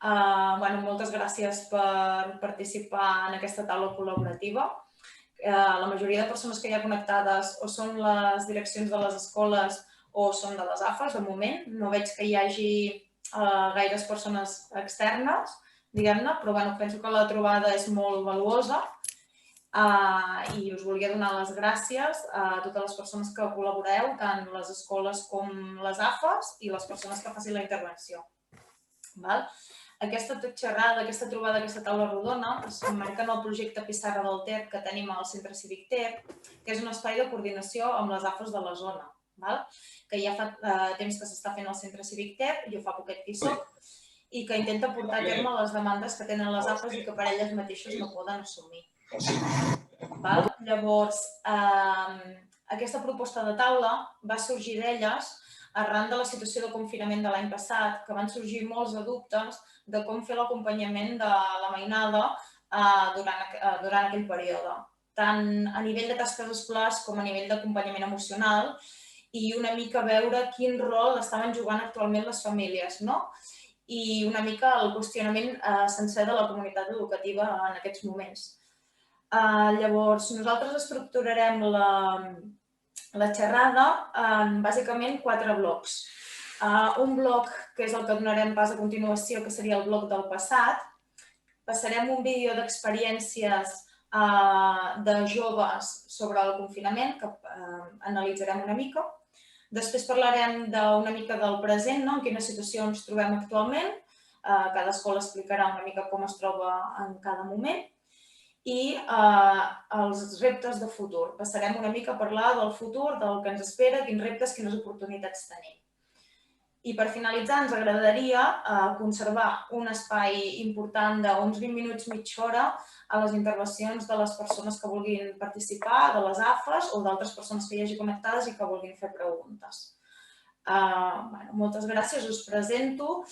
Moltes gràcies per participar en aquesta taula col·laborativa. La majoria de persones que hi ha connectades o són les direccions de les escoles o són de les AFAs, de moment. No veig que hi hagi gaires persones externes, diguem-ne, però penso que la trobada és molt valuosa i us volia donar les gràcies a totes les persones que col·laboreu, tant les escoles com les AFAs i les persones que facin la intervenció. Aquesta xerrada, aquesta trobada, aquesta taula rodona s'emmarca en el projecte Pissarra del Ter que tenim al Centre Cívic Ter, que és un espai de coordinació amb les AFAs de la zona, que ja fa temps que s'està fent al Centre Cívic Ter, jo fa poquet que hi soc, i que intenta portar a terme les demandes que tenen les AFAs i que per elles mateixos no poden assumir. Llavors, aquesta proposta de taula va sorgir d'elles arran de la situació de confinament de l'any passat, que van sorgir molts de dubtes de com fer l'acompanyament de la mainada durant aquell període, tant a nivell de tasques escolars com a nivell d'acompanyament emocional i una mica veure quin rol estaven jugant actualment les famílies, i una mica el qüestionament sencer de la comunitat educativa en aquests moments. Llavors, nosaltres estructurarem la xerrada en bàsicament 4 blocs. Un bloc, que és el que donarem pas a continuació, que seria el bloc del passat. Passarem un vídeo d'experiències de joves sobre el confinament, que analitzarem una mica. Després parlarem una mica del present, en quina situació ens trobem actualment. Cada escola explicarà una mica com es troba en cada moment. I els reptes de futur. Passarem una mica a parlar del futur, del que ens espera, quins reptes, quines oportunitats tenim. I per finalitzar ens agradaria conservar un espai important d'uns 20 minuts, mitja hora a les intervencions de les persones que vulguin participar, de les AFAs o d'altres persones que hi hagi connectades i que vulguin fer preguntes. Moltes gràcies, us presento.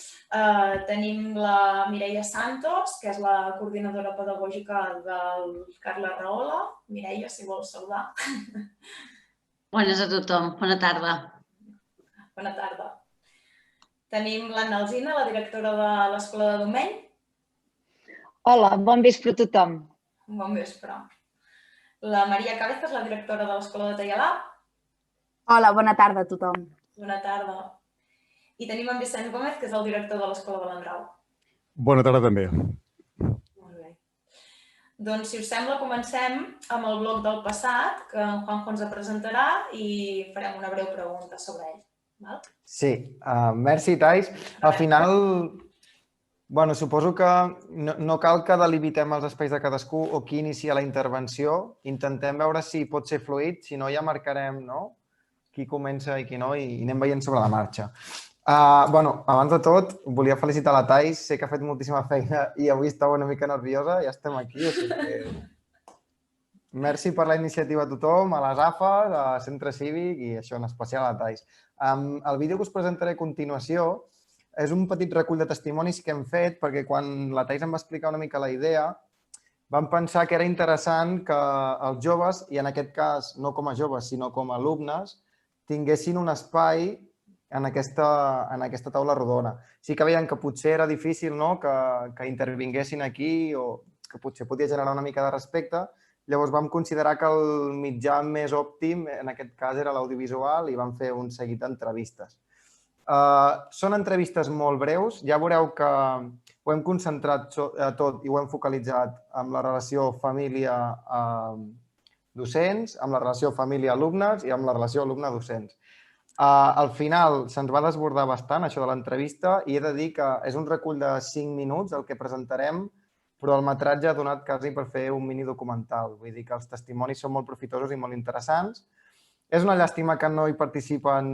Tenim la Mireia Santos, que és la coordinadora pedagògica del Carles Rahola. Mireia, si vols saludar. Bones a tothom, bona tarda. Bona tarda. Tenim l'Anna Alsina, la directora de l'Escola de Domeny. Hola, bon vespre a tothom. Bon vespre. La Maria Cabezas, la directora de l'Escola de Teialà. Hola, bona tarda a tothom. Bona tarda. I tenim en Vicent Gómez, que és el director de l'Escola de l'Andrau. Bona tarda també. Molt bé. Doncs, si us sembla, comencem amb el bloc del passat, que en Juanjo ens presentarà i farem una breu pregunta sobre ell. Sí, merci, Thais. Al final, suposo que no cal que delimitem els espais de cadascú o qui inicia la intervenció. Intentem veure si pot ser fluid, si no ja marcarem qui comença i qui no i anem veient sobre la marxa. Abans de tot, volia felicitar la Thais. Sé que ha fet moltíssima feina i avui estava una mica nerviosa. Ja estem aquí, o sigui que... Merci per la iniciativa a tothom, a les AFAs, al Centre Cívic i això, en especial a la Thais. El vídeo que us presentaré a continuació és un petit recull de testimonis que hem fet perquè quan la Thais em va explicar una mica la idea vam pensar que era interessant que els joves, i en aquest cas no com a joves sinó com a alumnes, tinguessin un espai en aquesta taula rodona. Sí que veiem que potser era difícil que intervinguessin aquí o que potser podia generar una mica de respecte. Llavors vam considerar que el mitjà més òptim en aquest cas era l'audiovisual i vam fer un seguit d'entrevistes. Són entrevistes molt breus, ja veureu que ho hem concentrat tot i ho hem focalitzat amb la relació família-docents, amb la relació família-alumnes i amb la relació alumne-docents. Al final se'ns va desbordar bastant això de l'entrevista i he de dir que és un recull de 5 minuts el que presentarem, però el metratge ha donat quasi per fer un mini documental. Vull dir que els testimonis són molt profitosos i molt interessants. És una llàstima que no hi participen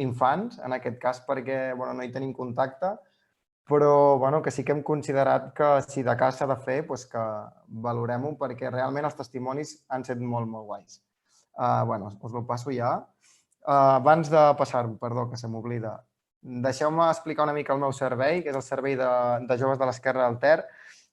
infants, en aquest cas perquè no hi tenim contacte, però que sí que hem considerat que si de cas s'ha de fer, que valorem-ho perquè realment els testimonis han estat molt, molt guais. Us ho passo ja. Abans de passar-ho, perdó, que se m'oblida, deixeu-me explicar una mica el meu servei, que és el servei de joves de l'Esquerra del Ter.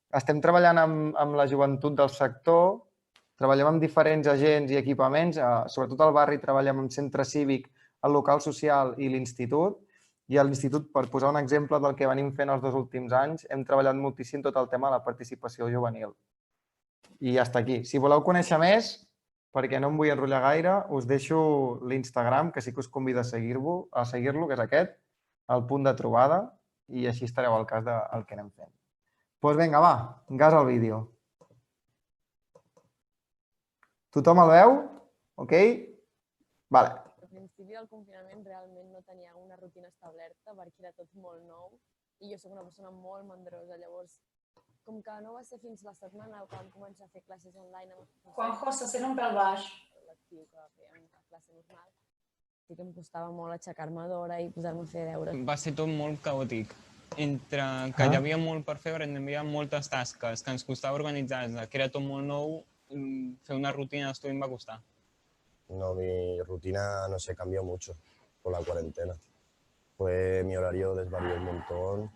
Estem treballant amb la joventut del sector, treballem amb diferents agents i equipaments, sobretot al barri treballem amb centre cívic, el local social i l'institut, I a l'institut, per posar un exemple del que venim fent els 2 últims anys, hem treballat moltíssim tot el tema de la participació juvenil. I ja està aquí. Si voleu conèixer més, perquè no em vull enrotllar gaire, us deixo l'Instagram, que sí que us convido a seguir-lo, que és aquest, el punt de trobada, i així estareu al cas del que anem fent. Doncs vinga, va, gas al vídeo. Tothom el veu? Ok? Vale. Al principi del confinament realment no tenia una rutina establerta perquè era tot molt nou i jo soc una persona molt mandrosa, llavors com que no va ser fins la setmana que vam començar a fer classes online amb els professors... Juanjo, se sent un pèl baix. L'actiu que fèiem a classe normal, sí que em costava molt aixecar-me d'hora i posar-me a fer deures. Va ser tot molt caòtic. Entre que hi havia molt per fer, hi havia moltes tasques, que ens costava organitzar-nos, que era tot molt nou, fer una rutina d'estudi em va costar. No, mi rutina, no sé, cambió mucho por la cuarentena. Pues mi horario desvarió un montón.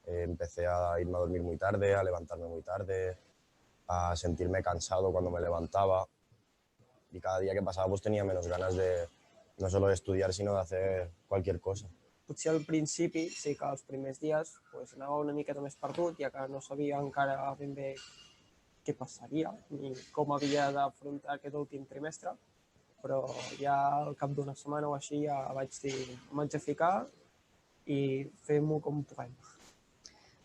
Empecé a irme a dormir muy tarde, a levantarme muy tarde, a sentirme cansado cuando me levantaba. Y cada día que pasaba pues tenía menos ganas de no solo de estudiar, sino de hacer cualquier cosa. Potser al principi, sí que els primers dies pues, anava una miqueta més perdut, ja que no sabia encara ben bé què passaria ni com havia d'afrontar aquest últim trimestre, però ja al cap d'una setmana o així ja vaig dir, em vaig a ficar i fem-ho com puguem.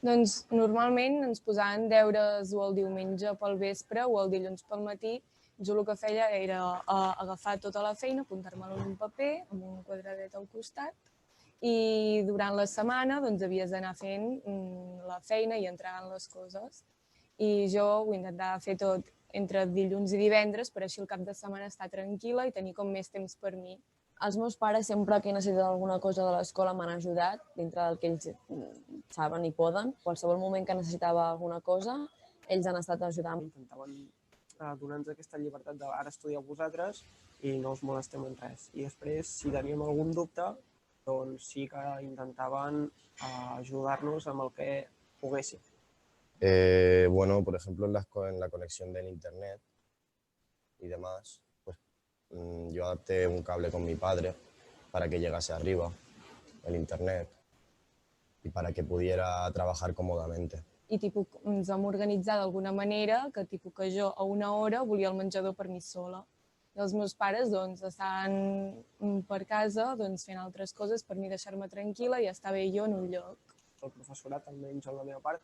Doncs normalment ens posaven deures o el diumenge pel vespre o el dilluns pel matí. Jo el que feia era agafar tota la feina, apuntar-me-la en un paper, amb un quadradet al costat, i durant la setmana doncs, havies d'anar fent la feina i entregant les coses. I jo ho intentava fer tot entre dilluns i divendres, per així el cap de setmana estar tranquil·la i tenir com més temps per mi. Els meus pares, sempre que he necessitat alguna cosa de l'escola, m'han ajudat, dintre del que ells saben i poden. Qualsevol moment que necessitava alguna cosa, ells han estat ajudant. Intentaven donar-nos aquesta llibertat de ara estudieu vosaltres i no us molestem en res. I després, si teníem algun dubte, doncs sí que intentaven ayudarnos amb el que poguéssim. Bueno, por ejemplo, en la conexión del internet y demás, pues yo adapté un cable con mi padre para que llegase arriba el internet y para que pudiera trabajar cómodamente. I ens vam organitzar d'alguna manera que jo a una hora volia el menjador per mi sola. I els meus pares estaven per casa fent altres coses per mi deixar-me tranquil·la i estar bé jo en un lloc. El professorat, almenys en la meva part,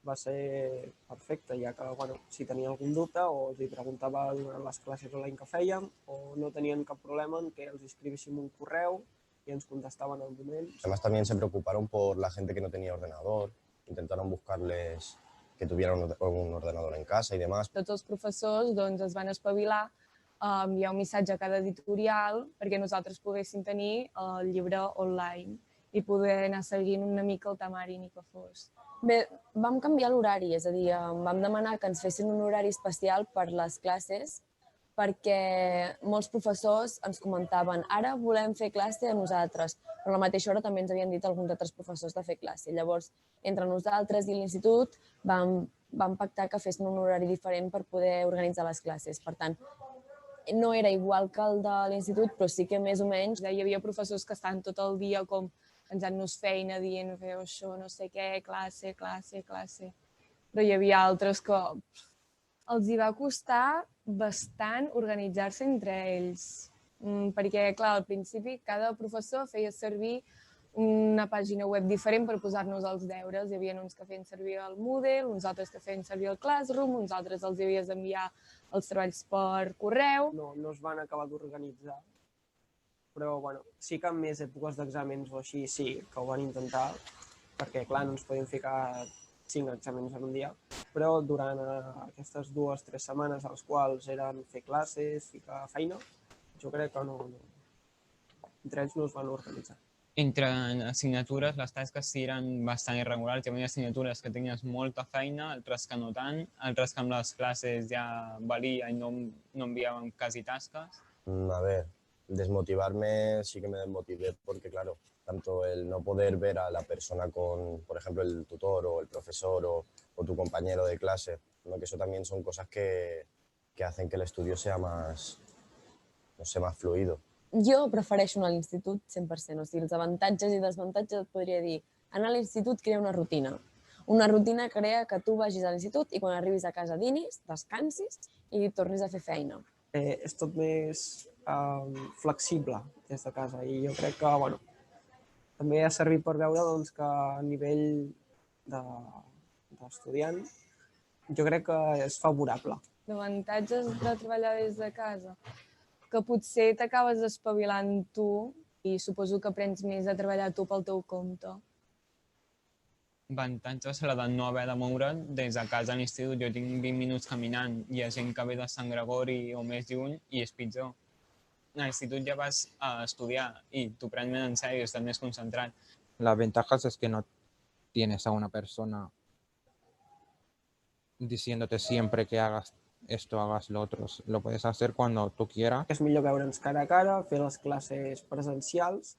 va ser perfecte, ja que si tenia algun dubte o els preguntava durant les classes online que fèiem o no tenien cap problema en que els escrivíssim un correu i ens contestaven al moment. Además también se preocuparon por la gente que no tenía ordenador, intentaron buscarles que tuvieran un ordenador en casa y demás. Tots els professors es van espavilar a enviar un missatge a cada editorial perquè nosaltres poguéssim tenir el llibre online i poder anar seguint una mica el temari ni que fos. Bé, vam canviar l'horari, és a dir, vam demanar que ens fessin un horari especial per les classes perquè molts professors ens comentaven ara volem fer classe a nosaltres, però a la mateixa hora també ens havien dit alguns altres professors de fer classe. Llavors, entre nosaltres i l'institut vam pactar que fessin un horari diferent per poder organitzar les classes. Per tant, no era igual que el de l'institut, però sí que més o menys hi havia professors que estaven tot el dia com pensant-nos feina, dient feu això, no sé què, classe, classe, classe. Però hi havia altres que els hi va costar bastant organitzar-se entre ells. Perquè, clar, al principi cada professor feia servir una pàgina web diferent per posar-nos els deures. Hi havia uns que feien servir el Moodle, uns altres que feien servir el Classroom, uns altres els havies d'enviar els treballs per correu. No es van acabar d'organitzar, però sí que en més èpoques d'exàmens o així sí que ho van intentar, perquè clar, no ens podíem ficar 5 exàmens en un dia, però durant aquestes 2 o 3 setmanes a les quals eren fer classes, ficar feina, jo crec que entre ells no es van organitzar. Entre assignatures, les tasques sí eren bastant irregulars. Hi havia assignatures que tenies molta feina, altres que no tant, altres que amb les classes ja valia i no enviaven quasi tasques. A ver, desmotivarme sí que me desmotivé porque, claro, tanto el no poder ver a la persona con, por ejemplo, el tutor o el profesor o tu compañero de clase, ¿no? Que eso también son cosas que hacen que el estudio sea más, no sé, más fluido. Jo prefereixo anar a l'institut 100%, o sigui, els avantatges i desavantatges et podria dir, anar a l'institut crea una rutina. Una rutina crea que tu vagis a l'institut i quan arribis a casa dinis, descansis i tornis a fer feina. És tot més flexible des de casa i jo crec que també ha servit per veure que a nivell d'estudiant jo crec que és favorable. Avantatges de treballar des de casa? Que potser t'acabes espavilant tu i suposo que aprens més a treballar tu pel teu compte. Avantatge serà de no haver de moure't des de casa a l'institut. Jo tinc 20 minuts caminant, hi ha gent que ve de Sant Gregori o més lluny i és pitjor. A l'institut ja vas a estudiar y tu prens més en sèrio, estàs més concentrat. Las ventajas es que no tienes a una persona diciéndote siempre que hagas esto, hagas lo otro. Lo puedes hacer cuando tú quieras. És millor veure'ns cara a cara, fer les classes presencials,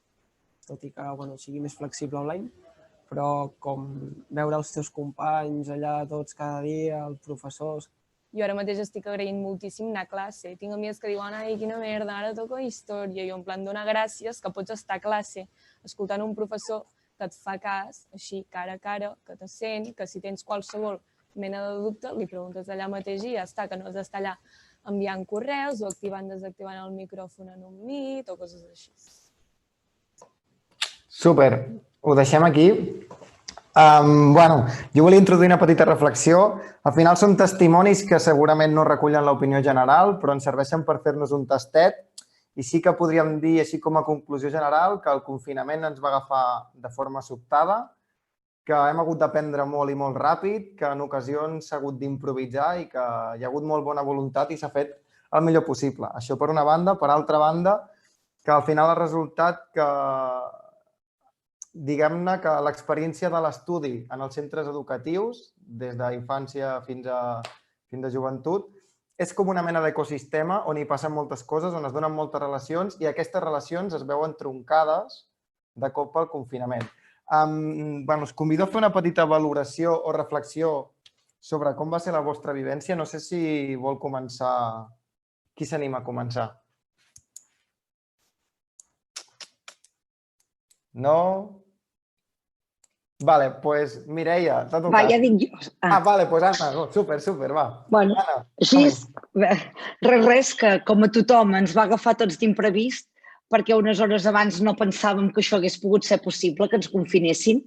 tot i que sigui més flexible online, però com veure els teus companys allà tots cada dia, els professors. Jo ara mateix estic agraint moltíssim anar a classe. Tinc amics que diuen, ai, quina merda, ara toca història. Jo en plan, donar gràcies que pots estar a classe escoltant un professor que et fa cas, així, cara a cara, que te sent, que si tens qualsevol mena de dubte, li preguntes allà mateix i ja està, que no has d'estar allà enviant correus o activant, desactivant el micròfon en un Meet o coses així. Super, ho deixem aquí. Jo volia introduir una petita reflexió. Al final són testimonis que segurament no recullen l'opinió general, però ens serveixen per fer-nos un tastet i sí que podríem dir, així com a conclusió general, que el confinament ens va agafar de forma sobtada, que hem hagut d'aprendre molt i molt ràpid, que en ocasions s'ha hagut d'improvisar i que hi ha hagut molt bona voluntat i s'ha fet el millor possible. Això per una banda. Per altra banda, que al final ha resultat que, diguem-ne, que l'experiència de l'estudi en els centres educatius, des d'infància fins a joventut, és com una mena d'ecosistema on hi passen moltes coses, on es donen moltes relacions i aquestes relacions es veuen troncades de cop pel confinament. Us convido a fer una petita valoració o reflexió sobre com va ser la vostra vivència. No sé si vol començar. Qui s'anima a començar? No? Vale, doncs Mireia, t'ha tocat. Va, ja dic jo. Vale, doncs Anna, super, va. Bueno, així, res, que com a tothom ens va agafar tots d'imprevist, perquè unes hores abans no pensàvem que això hagués pogut ser possible, que ens confinessin,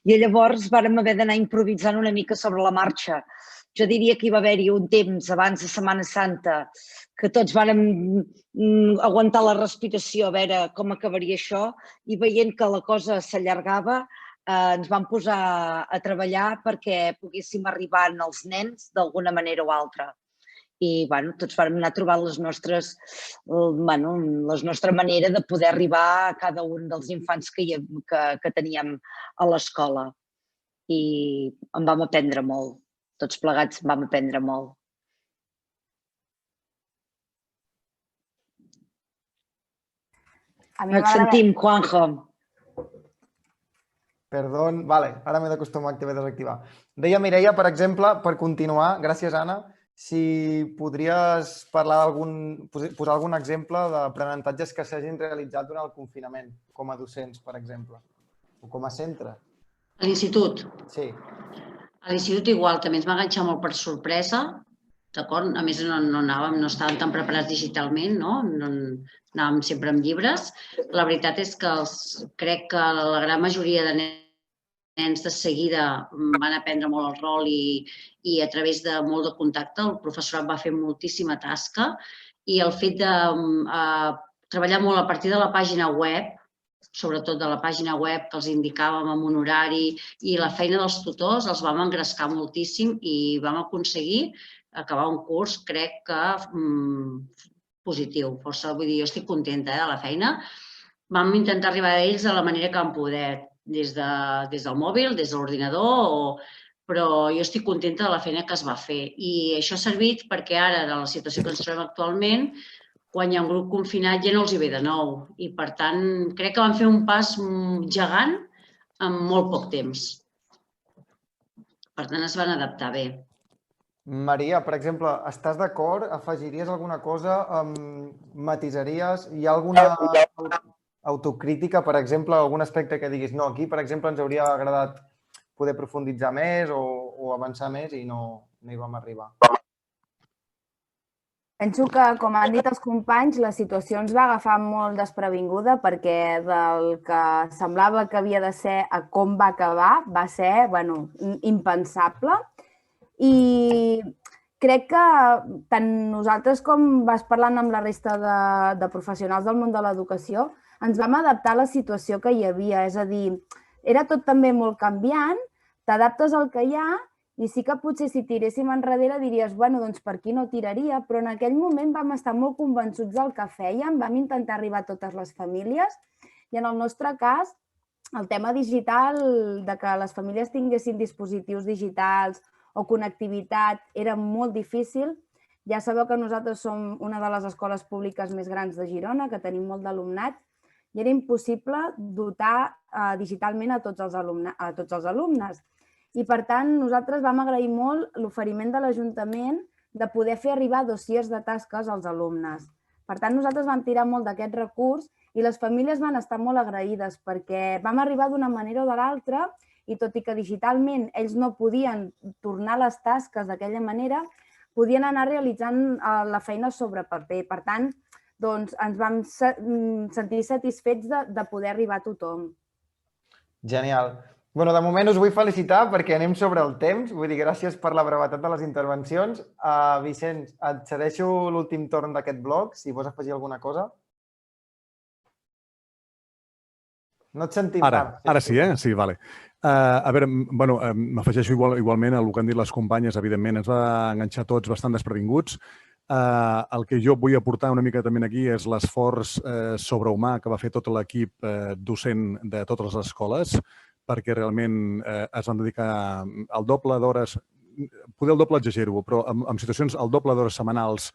i llavors vàrem haver d'anar improvisant una mica sobre la marxa. Jo diria que hi va haver-hi un temps abans de Setmana Santa que tots vàrem aguantar la respiració a veure com acabaria això i veient que la cosa s'allargava ens vam posar a treballar perquè poguéssim arribar als nens d'alguna manera o altra. I tots vam anar trobant la nostra manera de poder arribar a cada un dels infants que teníem a l'escola. I en vam aprendre molt. Tots plegats vam aprendre molt. No et sentim, Juanjo. Perdó, vale, ara m'he d'acostumar a activar i desactivar. Deia Mireia, per exemple, per continuar, gràcies Anna, si podries posar algun exemple d'aprenentatges que s'hagin realitzat durant el confinament, com a docents, per exemple, o com a centre. A l'institut? Sí. A l'institut igual, també ens va enganxar molt per sorpresa, d'acord? A més, no estàvem tan preparats digitalment, no? Anàvem sempre amb llibres. La veritat és que crec que la gran majoria de nens de seguida van aprendre molt el rol i a través de molt de contacte el professorat va fer moltíssima tasca i el fet de treballar molt a partir de la pàgina web, sobretot de la pàgina web que els indicàvem amb un horari i la feina dels tutors els vam engrescar moltíssim i vam aconseguir acabar un curs, crec que positiu. Força, vull dir, jo estic contenta de la feina. Vam intentar arribar a ells de la manera que vam poder, des del mòbil, des de l'ordinador, però jo estic contenta de la feina que es va fer. I això ha servit perquè ara, de la situació que ens trobem actualment, quan hi ha un grup confinat ja no els hi ve de nou. I, per tant, crec que van fer un pas gegant en molt poc temps. Per tant, es van adaptar bé. Maria, per exemple, estàs d'acord? Afegiries alguna cosa? Matisaries? Hi ha alguna autocrítica, per exemple, algun aspecte que diguis no, aquí, per exemple, ens hauria agradat poder profunditzar més o avançar més i no hi vam arribar? Penso que, com han dit els companys, la situació ens va agafar molt desprevinguda perquè del que semblava que havia de ser a com va acabar va ser, impensable. I crec que tant nosaltres com vas parlant amb la resta de professionals del món de l'educació ens vam adaptar a la situació que hi havia. És a dir, era tot també molt canviant, t'adaptes al que hi ha i sí que potser si tiréssim enrere diries, doncs per aquí no tiraria, però en aquell moment vam estar molt convençuts del que fèiem, vam intentar arribar a totes les famílies i en el nostre cas el tema digital, de que les famílies tinguessin dispositius digitals o connectivitat era molt difícil. Ja sabeu que nosaltres som una de les escoles públiques més grans de Girona, que tenim molt d'alumnat, i era impossible dotar digitalment a tots els alumnes. I, per tant, nosaltres vam agrair molt l'oferiment de l'Ajuntament de poder fer arribar dossiers de tasques als alumnes. Per tant, nosaltres vam tirar molt d'aquest recurs i les famílies van estar molt agraïdes perquè vam arribar d'una manera o de l'altra i tot i que digitalment ells no podien tornar les tasques d'aquella manera, podien anar realitzant la feina sobre paper. Per tant, ens vam sentir satisfets de poder arribar a tothom. Genial. De moment us vull felicitar perquè anem sobre el temps. Vull dir, gràcies per la brevetat de les intervencions. Vicenç, et cedeixo l'últim torn d'aquest bloc, si vols afegir alguna cosa. No et sentim. Ara sí, eh? Sí, vale. A veure, m'afegeixo igualment a el que han dit les companyes, evidentment. Ens va enganxar tots bastant desprevinguts. El que jo vull aportar una mica també aquí és l'esforç sobrehumà que va fer tot l'equip docent de totes les escoles, perquè realment es van dedicar al doble d'hores, poder el doble exagero, però en situacions al doble d'hores setmanals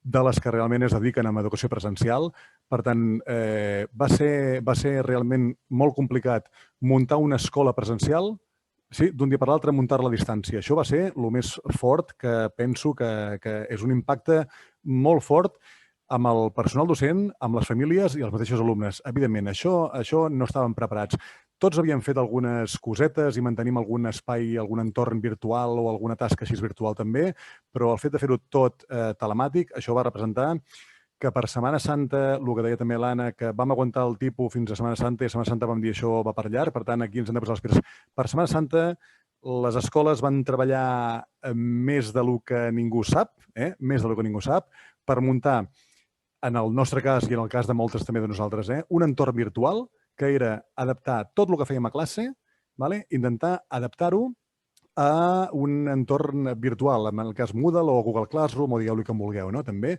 de les que realment es dediquen a educació presencial. Per tant, va ser realment molt complicat muntar una escola presencial, d'un dia per l'altre muntar-la a distància. Això va ser el més fort que penso que és un impacte molt fort amb el personal docent, amb les famílies i els mateixos alumnes. Evidentment, això no estàvem preparats. Tots havíem fet algunes cosetes i mantenim algun espai, algun entorn virtual o alguna tasca així virtual també, però el fet de fer-ho tot telemàtic, això va representar que per Setmana Santa, el que deia també l'Anna, que vam aguantar el tipus fins a Setmana Santa i a Setmana Santa vam dir això va per llarg, per tant aquí ens hem de posar les piles. Per Setmana Santa les escoles van treballar més del que ningú sap, més del que ningú sap, per muntar, en el nostre cas i en el cas de moltes també de nosaltres, un entorn virtual que era adaptar tot el que fèiem a classe, intentar adaptar-ho a un entorn virtual, en el cas Moodle o Google Classroom o digueu-li com vulgueu, també.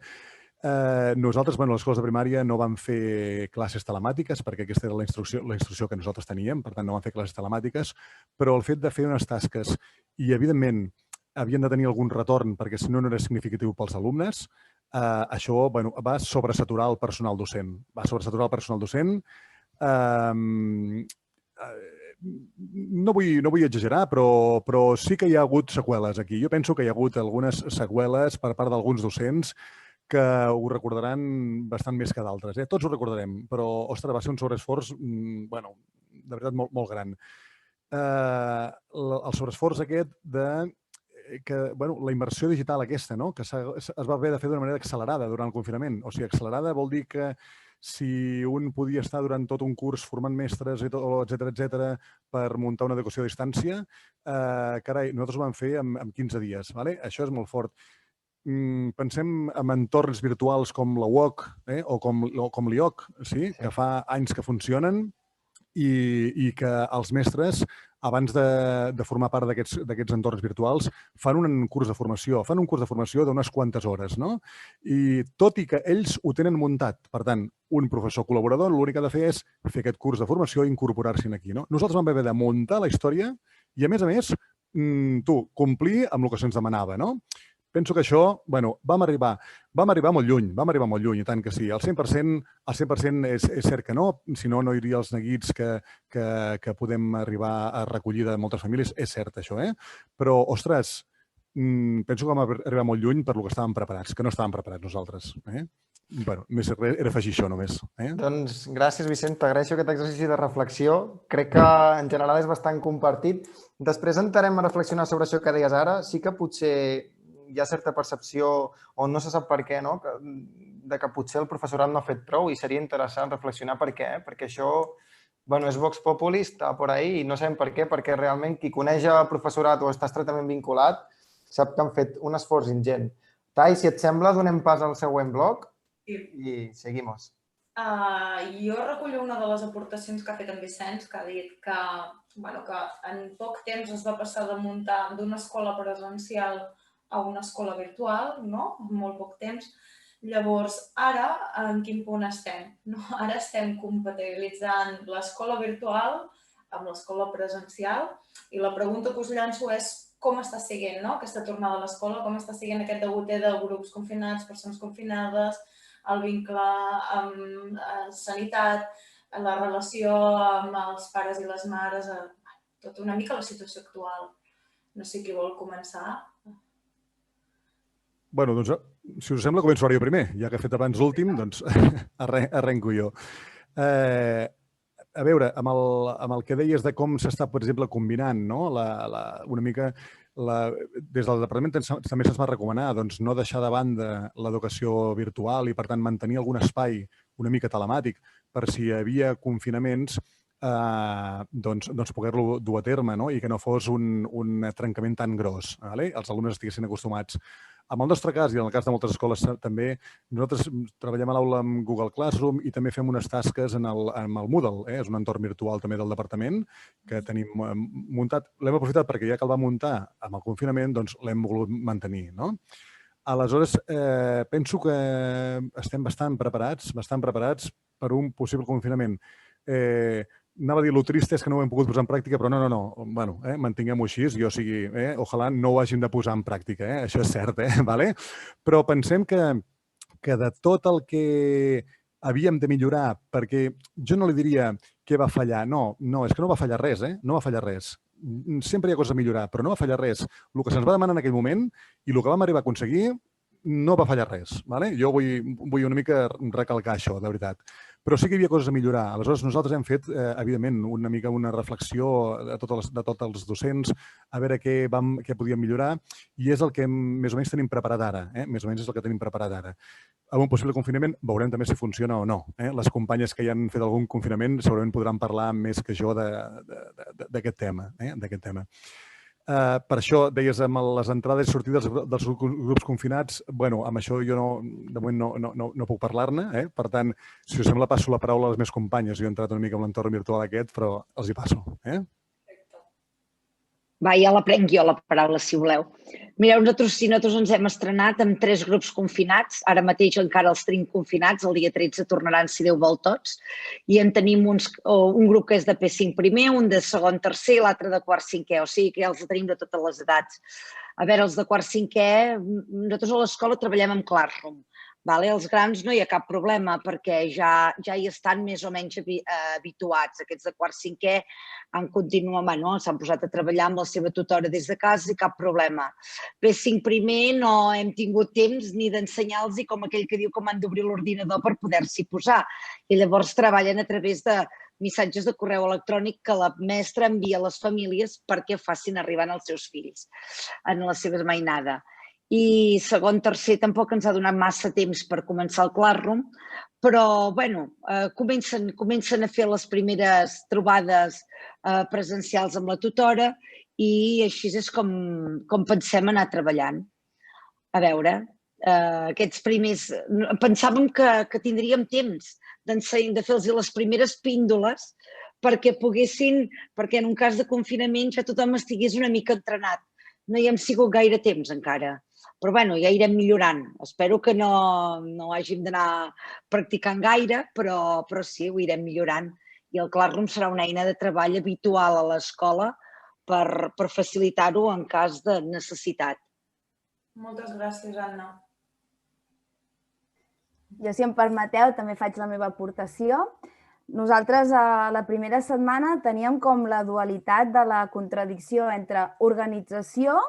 Nosaltres, a l'escola de primària no vam fer classes telemàtiques perquè aquesta era la instrucció que nosaltres teníem, per tant no vam fer classes telemàtiques, però el fet de fer unes tasques i, evidentment, havien de tenir algun retorn perquè si no no era significatiu pels alumnes, això va sobresaturar el personal docent. No vull exagerar, però sí que hi ha hagut seqüeles aquí. Jo penso que hi ha hagut algunes seqüeles per part d'alguns docents que ho recordaran bastant més que d'altres. Tots ho recordarem, però, ostres, va ser un sobreesforç, de veritat, molt gran. El sobreesforç aquest que la immersió digital aquesta, que es va haver de fer d'una manera accelerada durant el confinament. O sigui, accelerada vol dir que si un podia estar durant tot un curs formant mestres, etcètera, per muntar una educació a distància, carai, nosaltres ho vam fer en 15 dies. Això és molt fort. Pensem en entorns virtuals com la UOC o com l'IOC, que fa anys que funcionen i que els mestres, abans de formar part d'aquests entorns virtuals, fan un curs de formació d'unes quantes hores. I tot i que ells ho tenen muntat, per tant, un professor col·laborador l'únic que ha de fer és fer aquest curs de formació i incorporar-s'hi aquí. Nosaltres vam haver de muntar la història i, a més, complir amb el que se'ns demanava. Penso que això, vam arribar molt lluny, i tant que sí. Al 100% és cert que no, si no, no hi hauria els neguits que podem arribar a recollir de moltes famílies. És cert, això, però, ostres, penso que vam arribar molt lluny per lo que estàvem preparats, que no estàvem preparats nosaltres. Bueno, més era afegir això només. Doncs gràcies, Vicent. T'agraeixo aquest exercici de reflexió. Crec que en general és bastant compartit. Després entrarem a reflexionar sobre això que deies ara. Sí que potser hi ha certa percepció, o no se sap per què, no? De que potser el professorat no ha fet prou i seria interessant reflexionar per què, perquè això és Vox Populi, està por ahí i no sabem per què, perquè realment qui coneix el professorat o està estretament vinculat sap que han fet un esforç ingent. Tai, si et sembla, donem pas al següent bloc i seguimos. Jo recullo una de les aportacions que ha fet en Vicenç, que ha dit que en poc temps es va passar de muntar d'una escola presencial a una escola virtual, no? En molt poc temps. Llavors, ara, en quin punt estem? Ara estem compatibilitzant l'escola virtual amb l'escola presencial i la pregunta que us llanço és com està siguent aquesta tornada a l'escola, com està siguent aquest degoter de grups confinats, persones confinades, el vincle amb sanitat, la relació amb els pares i les mares, tot una mica la situació actual. No sé qui vol començar. Bueno, doncs, si us sembla, començo ara jo primer. Ja que he fet abans l'últim, doncs arrenco jo. A veure, amb el que deies de com s'està, per exemple, combinant, una mica, des del departament també se'ns va recomanar no deixar de banda l'educació virtual i, per tant, mantenir algun espai una mica telemàtic per si hi havia confinaments, poder-lo dur a terme i que no fos un trencament tan gros. Els alumnes estiguessin acostumats. En el nostre cas, i en el cas de moltes escoles també, nosaltres treballem a l'aula amb Google Classroom i també fem unes tasques amb el Moodle. És un entorn virtual també del departament que tenim muntat. L'hem aprofitat perquè ja que el va muntar amb el confinament, doncs l'hem volgut mantenir. Aleshores, penso que estem bastant preparats per un possible confinament. Anava a dir, el trist és que no ho hem pogut posar en pràctica, però no. Bueno, mantinguem-ho així, ojalà no ho hàgim de posar en pràctica, això és cert, però pensem que de tot el que havíem de millorar, perquè jo no li diria què va fallar, no, és que no va fallar res, no va fallar res. Sempre hi ha coses a millorar, però no va fallar res. El que se'ns va demanar en aquell moment i el que vam arribar a aconseguir no va fallar res. Jo vull una mica recalcar això, de veritat. Però sí que hi havia coses a millorar. Aleshores, nosaltres hem fet, evidentment, una mica una reflexió de tots els docents, a veure què podíem millorar, i és el que més o menys tenim preparat ara. Més o menys és el que tenim preparat ara. Amb un possible confinament veurem també si funciona o no. Les companyes que ja han fet algun confinament segurament podran parlar més que jo d'aquest tema. Per això, deies, amb les entrades i sortides dels grups confinats, amb això jo de moment no puc parlar-ne. Per tant, si us sembla, passo la paraula a les meves companyes. Jo he entrat una mica en l'entorn virtual aquest, però els hi passo. Va, ja la prenc jo la paraula, si voleu. Mireu, nosaltres ens hem estrenat amb 3 grups confinats. Ara mateix encara els tenim confinats. El dia 13 tornaran, si Déu vol, tots. I en tenim un grup que és de P5 primer, un de segon tercer i l'altre de quart cinquè. O sigui que ja els tenim de totes les edats. A veure, els de quart cinquè, nosaltres a l'escola treballem amb Classroom. Els grans no hi ha cap problema perquè ja hi estan més o menys habituats. Aquests de quart cinquè s'han posat a treballar amb la seva tutora des de casa i cap problema. P5 primer no hem tingut temps ni d'ensenyar-los com aquell que diu com han d'obrir l'ordinador per poder-s'hi posar. I llavors treballen a través de missatges de correu electrònic que la mestra envia a les famílies perquè facin arribar als seus fills en la seva mainada. I segon, tercer, tampoc ens ha donat massa temps per començar el Classroom, però, comencen a fer les primeres trobades presencials amb la tutora i així és com pensem anar treballant. A veure, aquests primers... Pensàvem que tindríem temps de fer-los les primeres píndoles perquè en un cas de confinament ja tothom estigués una mica entrenat. No hi hem sigut gaire temps encara. Però ja irem millorant. Espero que no hàgim d'anar practicant gaire, però sí, ho irem millorant. I el Classroom serà una eina de treball habitual a l'escola per facilitar-ho en cas de necessitat. Moltes gràcies, Anna. Jo, si em permeteu, també faig la meva aportació. Nosaltres a la primera setmana teníem com la dualitat de la contradicció entre organització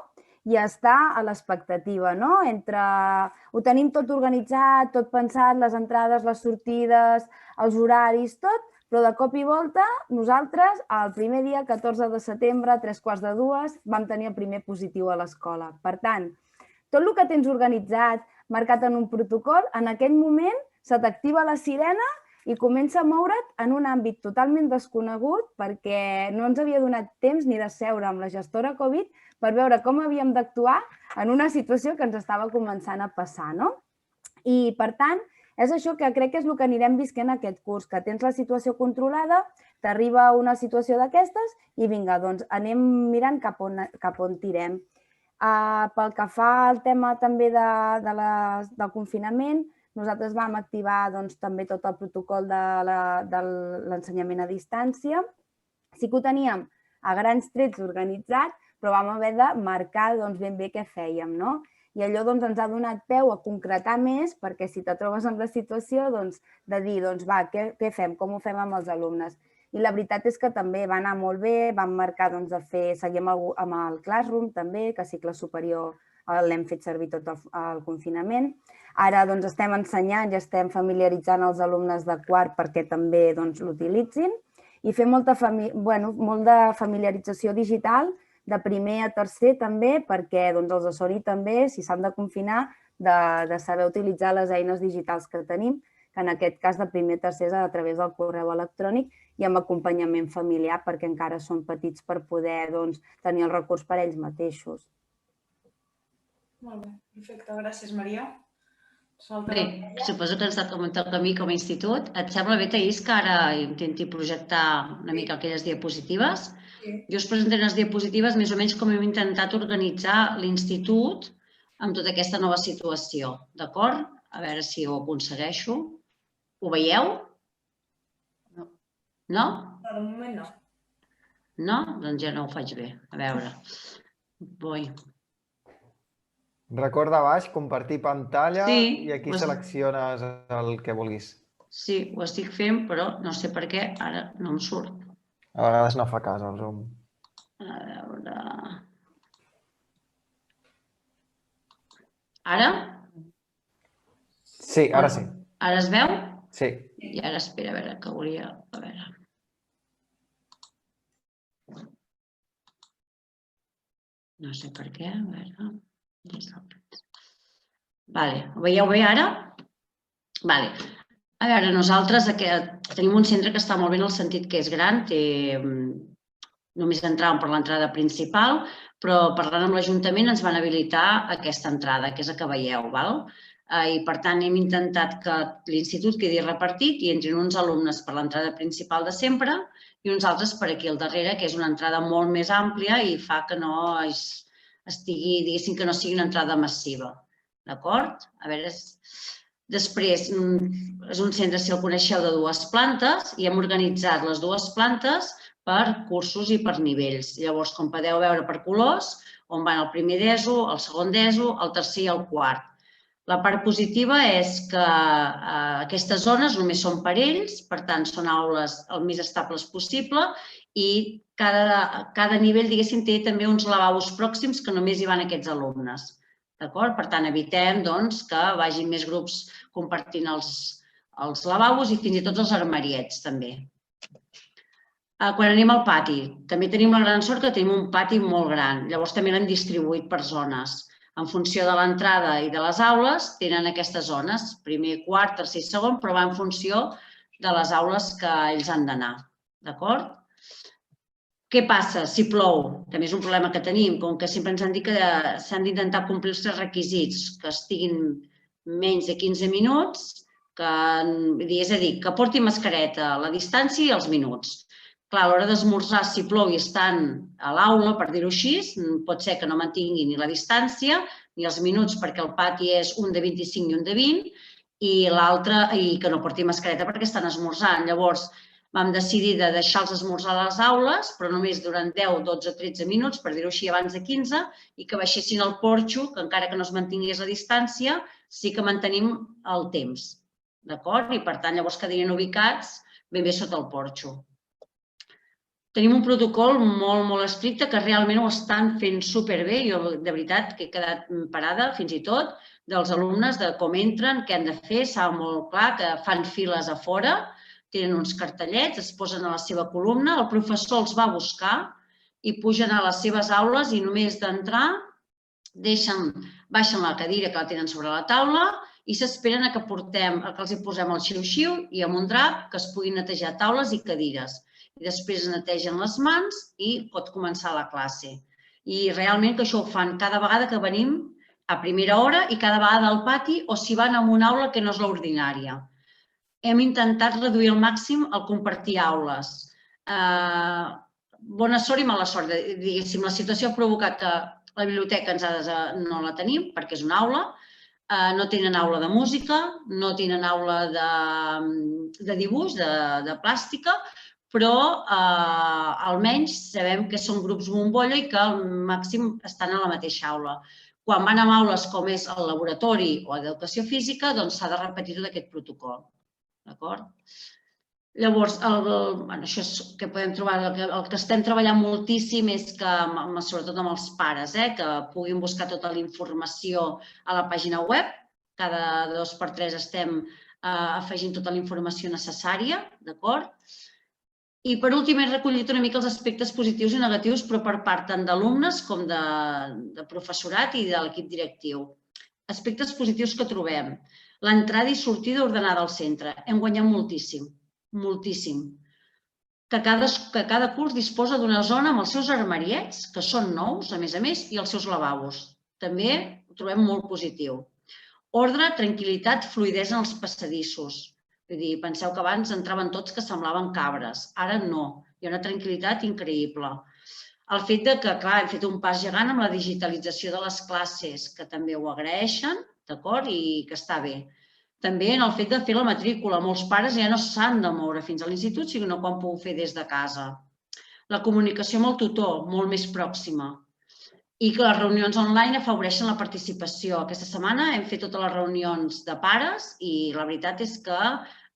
i està a l'expectativa, no? Ho tenim tot organitzat, tot pensat, les entrades, les sortides, els horaris, tot, però de cop i volta nosaltres el primer dia, 14 de setembre, a 3:45, vam tenir el primer positiu a l'escola. Per tant, tot el que tens organitzat, marcat en un protocol, en aquell moment se t'activa la sirena i comença a moure't en un àmbit totalment desconegut perquè no ens havia donat temps ni de seure amb la gestora Covid per veure com havíem d'actuar en una situació que ens estava començant a passar, no? I, per tant, és això que crec que és el que anirem visquent aquest curs, que tens la situació controlada, t'arriba una situació d'aquestes i vinga, doncs anem mirant cap on tirem. Pel que fa al tema també del confinament, nosaltres vam activar també tot el protocol de l'ensenyament a distància. Sí que ho teníem a grans trets organitzat, però vam haver de marcar ben bé què fèiem, no? I allò ens ha donat peu a concretar més perquè si te trobes en la situació de dir, va, què fem, com ho fem amb els alumnes? I la veritat és que també va anar molt bé, vam marcar de seguir amb el Classroom també, que a cicle superior l'hem fet servir tot el confinament. Ara estem ensenyant i estem familiaritzant els alumnes de quart perquè també l'utilitzin i fer molta familiarització digital de primer a tercer també perquè els assori també, si s'han de confinar, de saber utilitzar les eines digitals que tenim, que en aquest cas de primer a tercer és a través del correu electrònic i amb acompanyament familiar perquè encara són petits per poder tenir el recurs per ells mateixos. Molt bé, perfecte. Gràcies, Maria. Bé, suposo que ens toca a mi com a institut. Et sembla bé, Taís, que ara intenti projectar una mica aquelles diapositives? Jo us presentaré unes diapositives més o menys com hem intentat organitzar l'institut amb tota aquesta nova situació, d'acord? A veure si ho aconsegueixo. Ho veieu? No? De moment no. No? Doncs ja no ho faig bé. A veure. Recorda baix, compartir pantalla i aquí selecciones el que vulguis. Sí, ho estic fent, però no sé per què ara no em surt. A vegades no fa cas el Zoom. A veure... Ara? Sí, ara sí. Ara es veu? Sí. I ara espera, a veure, que hauria... A veure... No sé per què, a veure... Vale, ho veieu bé ara? Vale. A veure, nosaltres tenim un centre que està molt bé en el sentit que és gran, només entràvem per l'entrada principal, però parlant amb l'Ajuntament ens van habilitar aquesta entrada, que és la que veieu, val? I per tant hem intentat que l'institut quedi repartit i entrin uns alumnes per l'entrada principal de sempre i uns altres per aquí al darrere, que és una entrada molt més àmplia i fa que no estigui, diguéssim, que no sigui una entrada massiva. D'acord? A veure... Després, és un centre, si el coneixeu, de 2 plantes i hem organitzat les 2 plantes per cursos i per nivells. Llavors, com podeu veure per colors, on van el primer d'ESO, el segon d'ESO, el tercer i el quart. La part positiva és que aquestes zones només són per ells, per tant, són aules el més estables possible i cada nivell, diguéssim, té també uns lavabos pròxims que només hi van aquests alumnes. Per tant, evitem que vagin més grups compartint els lavabos i fins i tot els armariets, també. Quan anem al pati, també tenim la gran sort que tenim un pati molt gran. Llavors, també l'hem distribuït per zones. En funció de l'entrada i de les aules, tenen aquestes zones, primer, quart, tercer i segon, però va en funció de les aules que ells han d'anar. D'acord? Què passa si plou? També és un problema que tenim, com que sempre ens han dit que s'han d'intentar complir els 3 requisits, que estiguin menys de 15 minuts, és a dir, que portin mascareta a la distància i els minuts. Clar, a l'hora d'esmorzar, si plou i estan a l'aula, per dir-ho així, pot ser que no mantinguin ni la distància ni els minuts, perquè el pati és un de 25 i un de 20, i l'altre, i que no portin mascareta perquè estan esmorzant. Llavors, vam decidir de deixar-los esmorzar a les aules, però només durant 10, 12, 13 minuts, per dir-ho així, abans de 15, i que baixessin al porxo, que encara que no es mantingués la distància, sí que mantenim el temps. D'acord? I per tant, llavors quedarien ubicats ben bé sota el porxo. Tenim un protocol molt estricte que realment ho estan fent superbé. Jo, de veritat, que he quedat parada, fins i tot, dels alumnes, de com entren, què han de fer. Saben molt clar que fan files a fora, tenen uns cartellets, es posen a la seva columna, el professor els va a buscar i pugen a les seves aules i només d'entrar baixen la cadira que la tenen sobre la taula i s'esperen a que els hi posem el xiu-xiu i amb un drap que es puguin netejar taules i cadires. I després es netegen les mans i pot començar la classe. I realment que això ho fan cada vegada que venim a primera hora i cada vegada al pati o si van a una aula que no és l'ordinària. Hem intentat reduir al màxim el compartir aules. Bona sort i mala sort. Diguéssim, la situació ha provocat que la biblioteca no la tenim perquè és una aula, no tenen aula de música, no tenen aula de dibuix, de plàstica, però almenys sabem que són grups bombolla i que al màxim estan a la mateixa aula. Quan van a aules com és el laboratori o d'educació física, doncs s'ha de repetir tot aquest protocol. D'acord? Llavors, això és que podem trobar, el que estem treballant moltíssim és que, sobretot amb els pares, que puguin buscar tota la informació a la pàgina web. Cada 2 per 3 estem afegint tota la informació necessària, d'acord? I per últim he recollit una mica els aspectes positius i negatius, però per part tant d'alumnes com de professorat i de l'equip directiu. Aspectes positius que trobem. L'entrada i sortida ordenada al centre. Hem guanyat moltíssim, moltíssim. Que cada curs disposa d'una zona amb els seus armariets, que són nous, a més, i els seus lavabos. També ho trobem molt positiu. Ordre, tranquil·litat, fluïdesa en els passadissos. Vull dir, penseu que abans entraven tots que semblaven cabres. Ara no. Hi ha una tranquil·litat increïble. El fet que, clar, hem fet un pas gegant amb la digitalització de les classes, que també ho agraeixen, d'acord? I que està bé. També en el fet de fer la matrícula. Molts pares ja no s'han de moure fins a l'institut, sinó que ho han pogut fer des de casa. La comunicació amb el tutor, molt més pròxima. I que les reunions online afavoreixen la participació. Aquesta setmana hem fet totes les reunions de pares i la veritat és que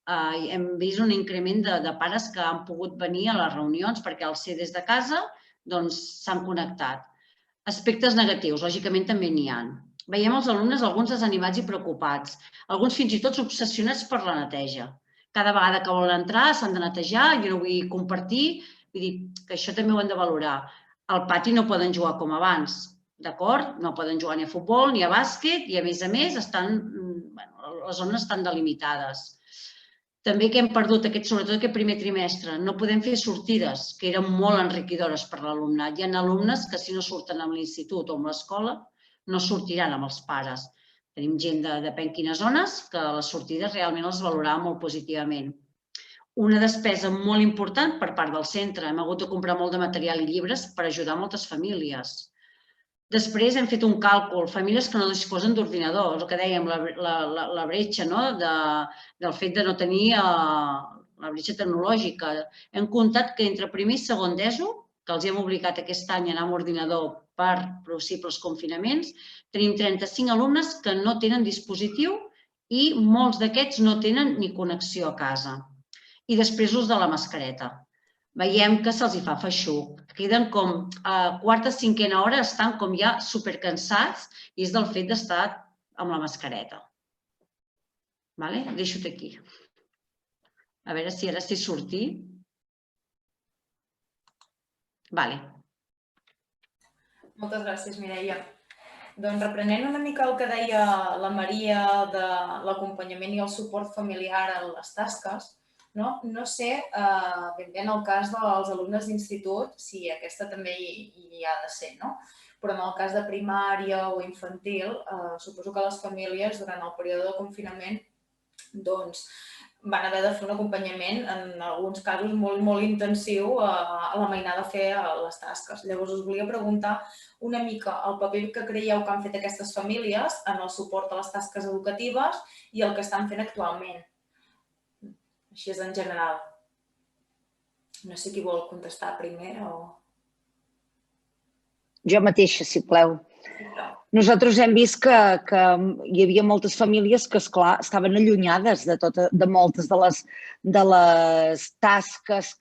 hem vist un increment de pares que han pogut venir a les reunions perquè al ser des de casa s'han connectat. Aspectes negatius, lògicament també n'hi ha. Veiem els alumnes alguns desanimats i preocupats, alguns fins i tot obsessionats per la neteja. Cada vegada que volen entrar s'han de netejar, jo no vull compartir, vull dir que això també ho hem de valorar. Al pati no poden jugar com abans, d'acord? No poden jugar ni a futbol ni a bàsquet i, a més, les zones estan delimitades. També que hem perdut, sobretot aquest primer trimestre, no podem fer sortides, que eren molt enriquidores per l'alumnat. Hi ha alumnes que si no surten amb l'institut o amb l'escola no sortiran amb els pares. Tenim gent de depèn quines zones que les sortides realment les valorava molt positivament. Una despesa molt important per part del centre. Hem hagut de comprar molt de material i llibres per ajudar moltes famílies. Després hem fet un càlcul, famílies que no disposen d'ordinador, el que dèiem, la bretxa del fet de no tenir la bretxa tecnològica. Hem comptat que entre primer i segon d'ESO, que els hem obligat aquest any a anar amb ordinador per possibles confinaments, tenim 35 alumnes que no tenen dispositiu i molts d'aquests no tenen ni connexió a casa. I després l'ús de la mascareta. Veiem que se'ls fa feixuc. Queden com a quarta, cinquena hora, estan com ja supercansats i és del fet d'estar amb la mascareta. Deixo-te aquí. A veure si ara sé sortir. Moltes gràcies, Mireia. Doncs reprenent una mica el que deia la Maria de l'acompanyament i el suport familiar a les tasques, no sé ben bé en el cas dels alumnes d'institut si aquesta també hi ha de ser, però en el cas de primària o infantil suposo que les famílies durant el període de confinament van haver de fer un acompanyament en alguns casos molt intensiu a la mainada a fer les tasques. Llavors us volia preguntar una mica el paper que creieu que han fet aquestes famílies en el suport a les tasques educatives i el que estan fent actualment. Així és en general. No sé qui vol contestar primer o... Jo mateixa, sisplau. Nosaltres hem vist que hi havia moltes famílies que, esclar, estaven allunyades de moltes de les tasques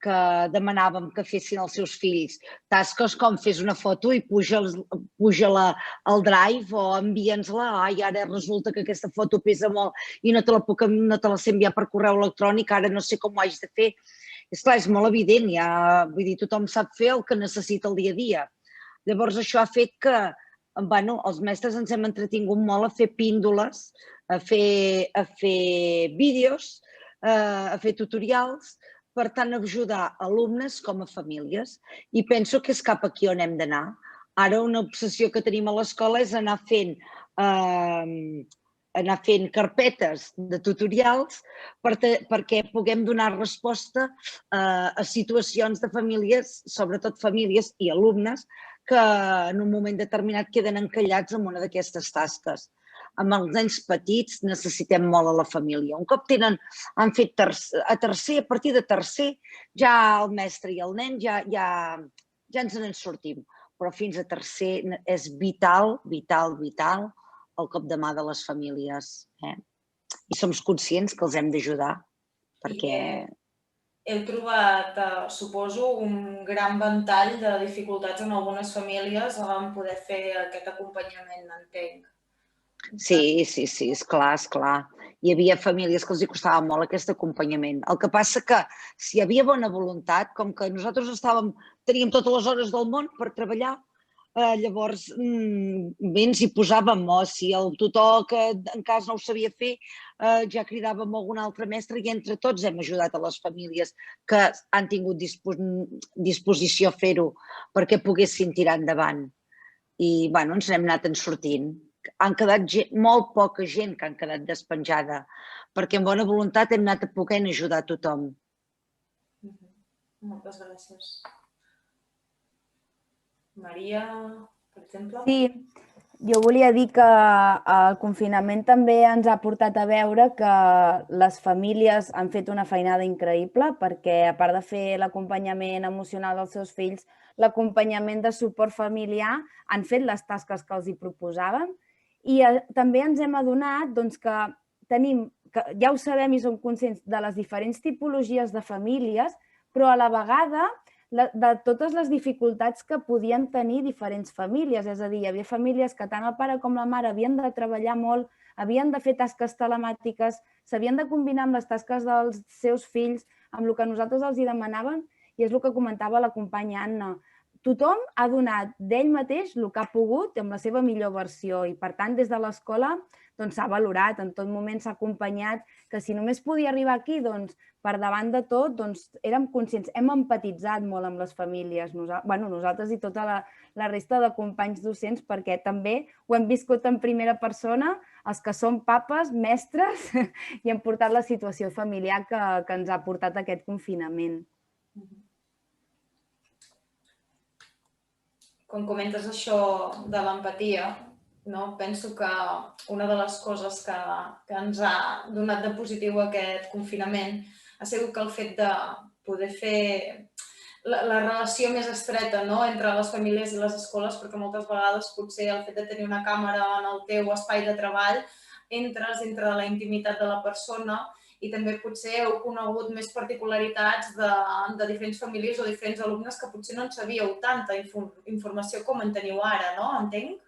que demanàvem que fessin els seus fills. Tasques com fes una foto i puja-la al Drive o envia'ns-la. Ai, ara resulta que aquesta foto pesa molt i no te la sé enviar per correu electrònic, ara no sé com ho haig de fer. És clar, és molt evident, vull dir, tothom sap fer el que necessita el dia a dia. Llavors això ha fet que els mestres ens hem entretingut molt a fer píndoles, a fer vídeos, a fer tutorials, per tant ajudar alumnes com a famílies. I penso que és cap aquí on hem d'anar. Ara una obsessió que tenim a l'escola és anar fent carpetes de tutorials perquè puguem donar resposta a situacions de famílies, sobretot famílies i alumnes, que en un moment determinat queden encallats en una d'aquestes tasques. Amb els nens petits necessitem molt a la família. Un cop han fet a partir de tercer, ja el mestre i el nen ja ens en sortim. Però fins a tercer és vital el cop de mà de les famílies. I som conscients que els hem d'ajudar. Perquè heu trobat, suposo, un gran ventall de dificultats en algunes famílies en poder fer aquest acompanyament, entenc. Sí, és clar. Hi havia famílies que els costava molt aquest acompanyament. El que passa que si hi havia bona voluntat, com que nosaltres teníem totes les hores del món per treballar, llavors bé ens hi posàvem, o si el tutor que en cas no ho sabia fer ja cridàvem algun altre mestre i entre tots hem ajudat a les famílies que han tingut disposició a fer-ho perquè poguessin tirar endavant. I ens n'hem anat en sortint. Han quedat molt poca gent que han quedat despenjada, perquè amb bona voluntat hem anat podent ajudar a tothom. Moltes gràcies. Maria, per exemple? Sí, jo volia dir que el confinament també ens ha portat a veure que les famílies han fet una feinada increïble perquè, a part de fer l'acompanyament emocional dels seus fills, l'acompanyament de suport familiar, han fet les tasques que els hi proposàvem. I també ens hem adonat que ja ho sabem i som conscients de les diferents tipologies de famílies, però a la vegada de totes les dificultats que podien tenir diferents famílies. És a dir, hi havia famílies que tant el pare com la mare havien de treballar molt, havien de fer tasques telemàtiques, s'havien de combinar amb les tasques dels seus fills, amb el que nosaltres els hi demanàvem, i és el que comentava la companya Anna. Tothom ha donat d'ell mateix el que ha pogut amb la seva millor versió i, per tant, des de l'escola s'ha valorat, en tot moment s'ha acompanyat, que si només podia arribar aquí, per davant de tot, érem conscients, hem empatitzat molt amb les famílies, nosaltres i tota la resta de companys docents, perquè també ho hem viscut en primera persona, els que som papes, mestres, i hem portat la situació familiar que ens ha portat aquest confinament. Quan comentes això de l'empatia, penso que una de les coses que ens ha donat de positiu aquest confinament ha sigut que el fet de poder fer la relació més estreta entre les famílies i les escoles, perquè moltes vegades potser el fet de tenir una càmera en el teu espai de treball entres dintre de la intimitat de la persona i també potser heu conegut més particularitats de diferents famílies o diferents alumnes que potser no en sabíeu tanta informació com en teniu ara, no? Entenc?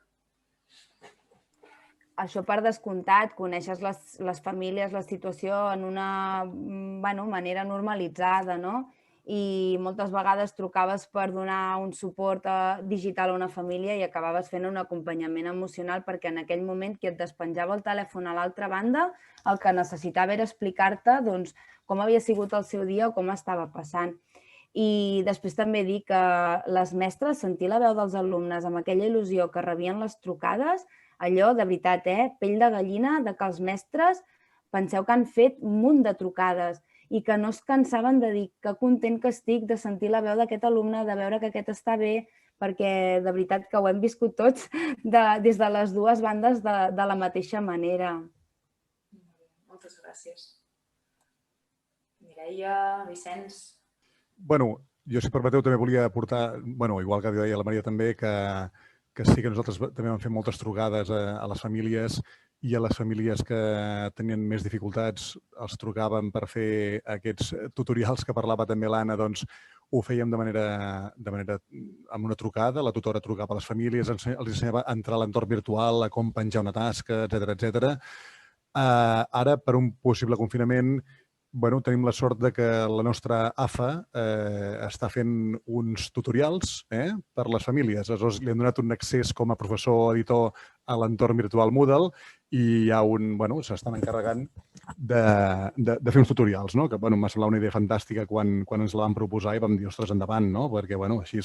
Això per descomptat, coneixes les famílies, la situació en una manera normalitzada, no? I moltes vegades trucaves per donar un suport digital a una família i acabaves fent un acompanyament emocional perquè en aquell moment qui et despenjava el telèfon a l'altra banda el que necessitava era explicar-te com havia sigut el seu dia o com estava passant. I després també dir que les mestres, sentir la veu dels alumnes amb aquella il·lusió que rebien les trucades, allò, de veritat, pell de gallina, de que els mestres penseu que han fet un munt de trucades i que no es cansaven de dir que content que estic de sentir la veu d'aquest alumne, de veure que aquest està bé, perquè de veritat que ho hem viscut tots des de les dues bandes de la mateixa manera. Moltes gràcies. Mireia, Vicenç... Bueno, jo, si permeteu, també volia aportar, igual que deia la Maria també, que sí que nosaltres també vam fer moltes trucades a les famílies i a les famílies que tenien més dificultats els trucàvem per fer aquests tutorials que parlava també l'Anna, doncs ho fèiem de manera amb una trucada, la tutora trucava a les famílies, els ensenyava a entrar a l'entorn virtual, a com penjar una tasca, etc. Ara, per un possible confinament, tenim la sort de que la nostra AFA està fent uns tutorials per les famílies. Aleshores, li han donat un accés com a professor editor a l'entorn virtual Moodle i hi ha s'estan encarregant de fer uns tutorials, que m'ha semblat una idea fantàstica quan ens la van proposar i vam dir, ostres, endavant, perquè així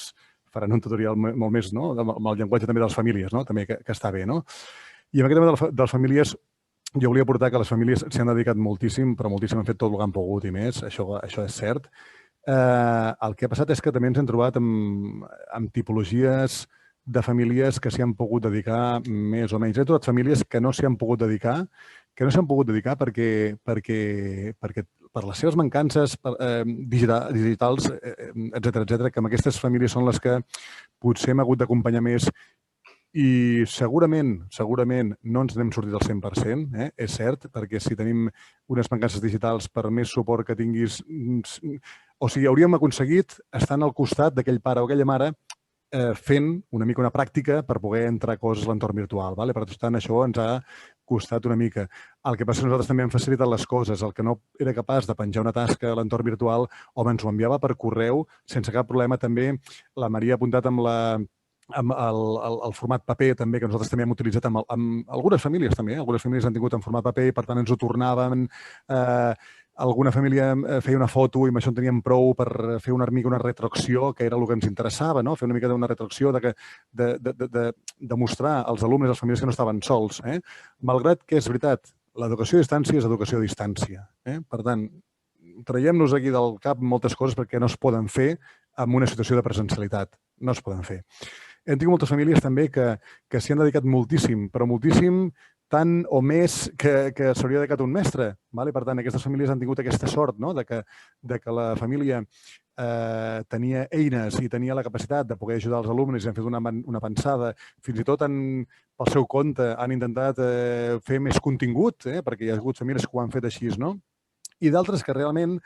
faran un tutorial molt més amb el llenguatge també de les famílies, també que està bé. I en aquest tema de les famílies, jo volia aportar que les famílies s'hi han dedicat moltíssim, però moltíssim, han fet tot el que han pogut i més, això és cert. El que ha passat és que també ens hem trobat amb tipologies de famílies que s'hi han pogut dedicar més o menys. He trobat famílies que no s'hi han pogut dedicar, perquè per les seves mancances digitals, etc., que amb aquestes famílies són les que potser hem hagut d'acompanyar més i segurament no ens n'hem sortit al 100%, és cert, perquè si tenim unes mancances digitals, per més suport que tinguis, o sigui, hauríem aconseguit estar al costat d'aquell pare o aquella mare fent una mica una pràctica per poder entrar coses a l'entorn virtual. Per tant, això ens ha costat una mica. El que passa és que nosaltres també hem facilitat les coses. El que no era capaç de penjar una tasca a l'entorn virtual, ens ho enviava per correu sense cap problema. També la Maria ha apuntat amb el format paper també, que nosaltres també hem utilitzat amb algunes famílies també. Algunes famílies han tingut en format paper i per tant ens ho tornaven. Alguna família feia una foto i amb això en teníem prou per fer una mica una retroacció, que era el que ens interessava, fer una mica d'una retroacció de mostrar als alumnes, a les famílies que no estaven sols. Malgrat que és veritat, l'educació a distància és educació a distància. Per tant, traiem-nos aquí del cap moltes coses perquè no es poden fer en una situació de presencialitat. No es poden fer. Hem tingut moltes famílies també que s'hi han dedicat moltíssim, però moltíssim, tant o més que s'hauria dedicat un mestre. Per tant, aquestes famílies han tingut aquesta sort de que la família tenia eines i tenia la capacitat de poder ajudar els alumnes i han fet una pensada. Fins i tot pel seu compte han intentat fer més contingut, perquè hi ha hagut famílies que ho han fet així, i d'altres que realment,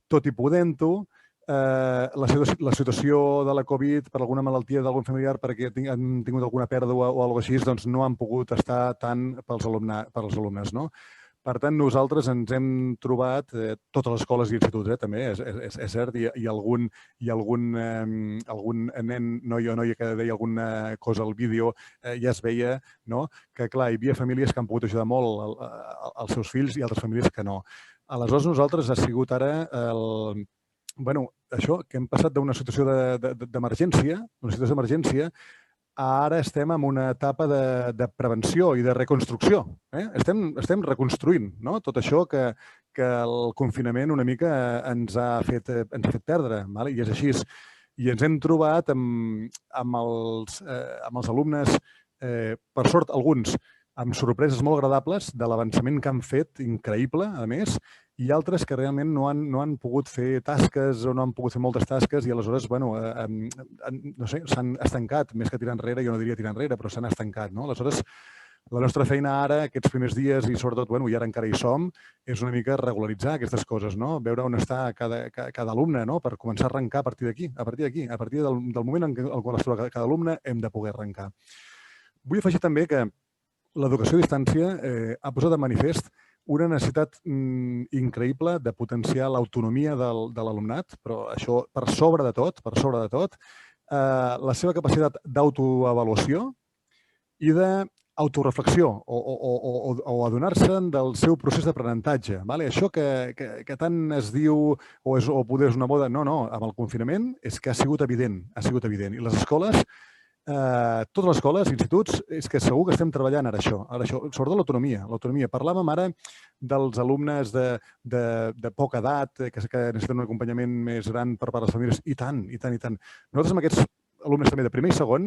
tot i podent-ho, la situació de la Covid per alguna malaltia d'algun familiar perquè han tingut alguna pèrdua o alguna cosa així, doncs no han pogut estar tant pels alumnes. Per tant, nosaltres ens hem trobat, totes les escoles i instituts, també, és cert, i algun nen, noi o noia que deia alguna cosa al vídeo, ja es veia que, clar, hi havia famílies que han pogut ajudar molt els seus fills i altres famílies que no. Aleshores, nosaltres ha sigut ara això, que hem passat d'una situació d'emergència, ara estem en una etapa de prevenció i de reconstrucció. Estem reconstruint tot això que el confinament una mica ens ha fet perdre, i és així. I ens hem trobat amb els alumnes, per sort alguns, amb sorpreses molt agradables de l'avançament que han fet, increïble, a més, i altres que realment no han pogut fer tasques o no han pogut fer moltes tasques i aleshores, no sé, s'han estancat, més que tirar enrere, jo no diria tirar enrere, però s'han estancat. Aleshores, la nostra feina ara, aquests primers dies i sobretot, i ara encara hi som, és una mica regularitzar aquestes coses, veure on està cada alumne, per començar a arrencar a partir d'aquí, a partir del moment en el qual es troba cada alumne hem de poder arrencar. Vull afegir també que l'educació a distància ha posat de manifest una necessitat increïble de potenciar l'autonomia de l'alumnat, però això per sobre de tot, la seva capacitat d'autoavaluació i d'autoreflexió o adonar-se'n del seu procés d'aprenentatge. Això que tant es diu o poder és una moda, no, amb el confinament és que ha sigut evident. I les escoles, totes les escoles, instituts, és que segur que estem treballant ara això, sobretot l'autonomia. Parlàvem ara dels alumnes de poca edat, que necessiten un acompanyament més gran per part de les famílies, i tant. Nosaltres amb aquests alumnes també de primer i segon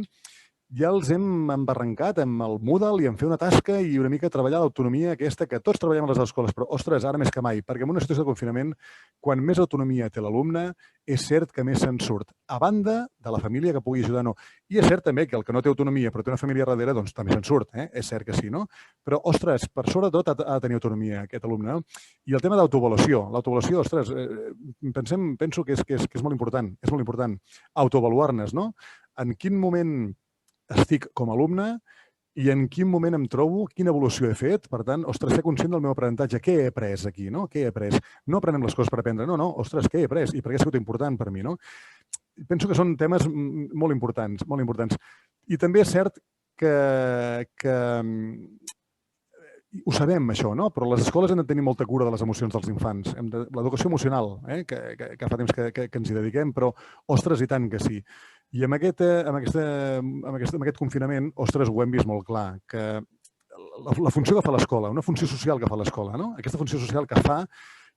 ja els hem embarrancat amb el Moodle i en fer una tasca i una mica treballar l'autonomia aquesta que tots treballem a les escoles, però, ostres, ara més que mai, perquè en una situació de confinament, quan més autonomia té l'alumne, és cert que més se'n surt, a banda de la família que pugui ajudar o no. I és cert també que el que no té autonomia però té una família darrere, doncs també se'n surt, és cert que sí, no? Però, ostres, per sobretot ha de tenir autonomia aquest alumne, no? I el tema d'autoavaluació. L'autoavaluació, ostres, penso que és molt important, autoavaluar-nos, no? En quin moment estic com a alumne i en quin moment em trobo, quina evolució he fet. Per tant, ostres, ser conscient del meu aprenentatge. Què he après aquí, no? Què he après? No aprenem les coses per aprendre, no. Ostres, què he après? I per què ha sigut important per mi, no? Penso que són temes molt importants, molt importants. I també és cert que ho sabem, això, no? Però les escoles han de tenir molta cura de les emocions dels infants. L'educació emocional, que fa temps que ens hi dediquem, però, ostres, i tant que sí. I amb aquest confinament, ostres, ho hem vist molt clar, que la funció que fa l'escola, una funció social que fa l'escola, no? Aquesta funció social que fa,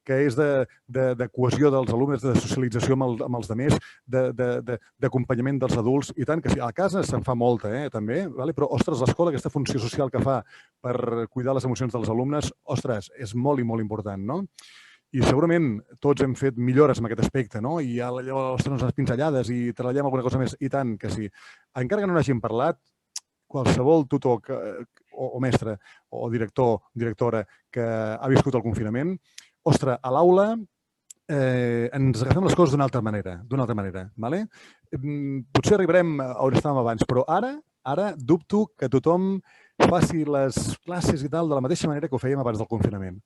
que és de cohesió dels alumnes, de socialització amb els altres, d'acompanyament dels adults, i tant que sí. A casa se'n fa molta, també, però, ostres, l'escola, aquesta funció social que fa per cuidar les emocions dels alumnes, ostres, és molt i molt important, no? I segurament tots hem fet millores en aquest aspecte, no? I llavors unes pinzellades i treballem alguna cosa més, i tant que sí. Encara que no n'hagin parlat, qualsevol tutor o mestre o director, directora que ha viscut el confinament, ostres, a l'aula ens agafem les coses d'una altra manera, ¿vale? Potser arribarem a on estàvem abans, però ara dubto que tothom faci les classes i tal de la mateixa manera que ho fèiem abans del confinament.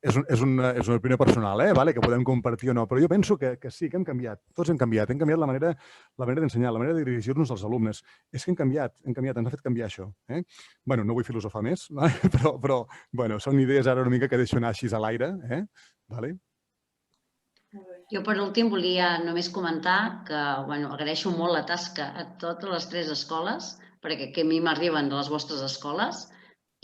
És una opinió personal, que podem compartir o no, però jo penso que sí, que hem canviat. Tots hem canviat la manera d'ensenyar, la manera de dirigir-nos als alumnes. És que hem canviat, ens ha fet canviar això. Bueno, no vull filosofar més, però són idees ara una mica que deixo anar així a l'aire. Jo, per últim, volia només comentar que agraeixo molt la tasca a totes les 3 escoles, perquè a mi m'arriben de les vostres escoles,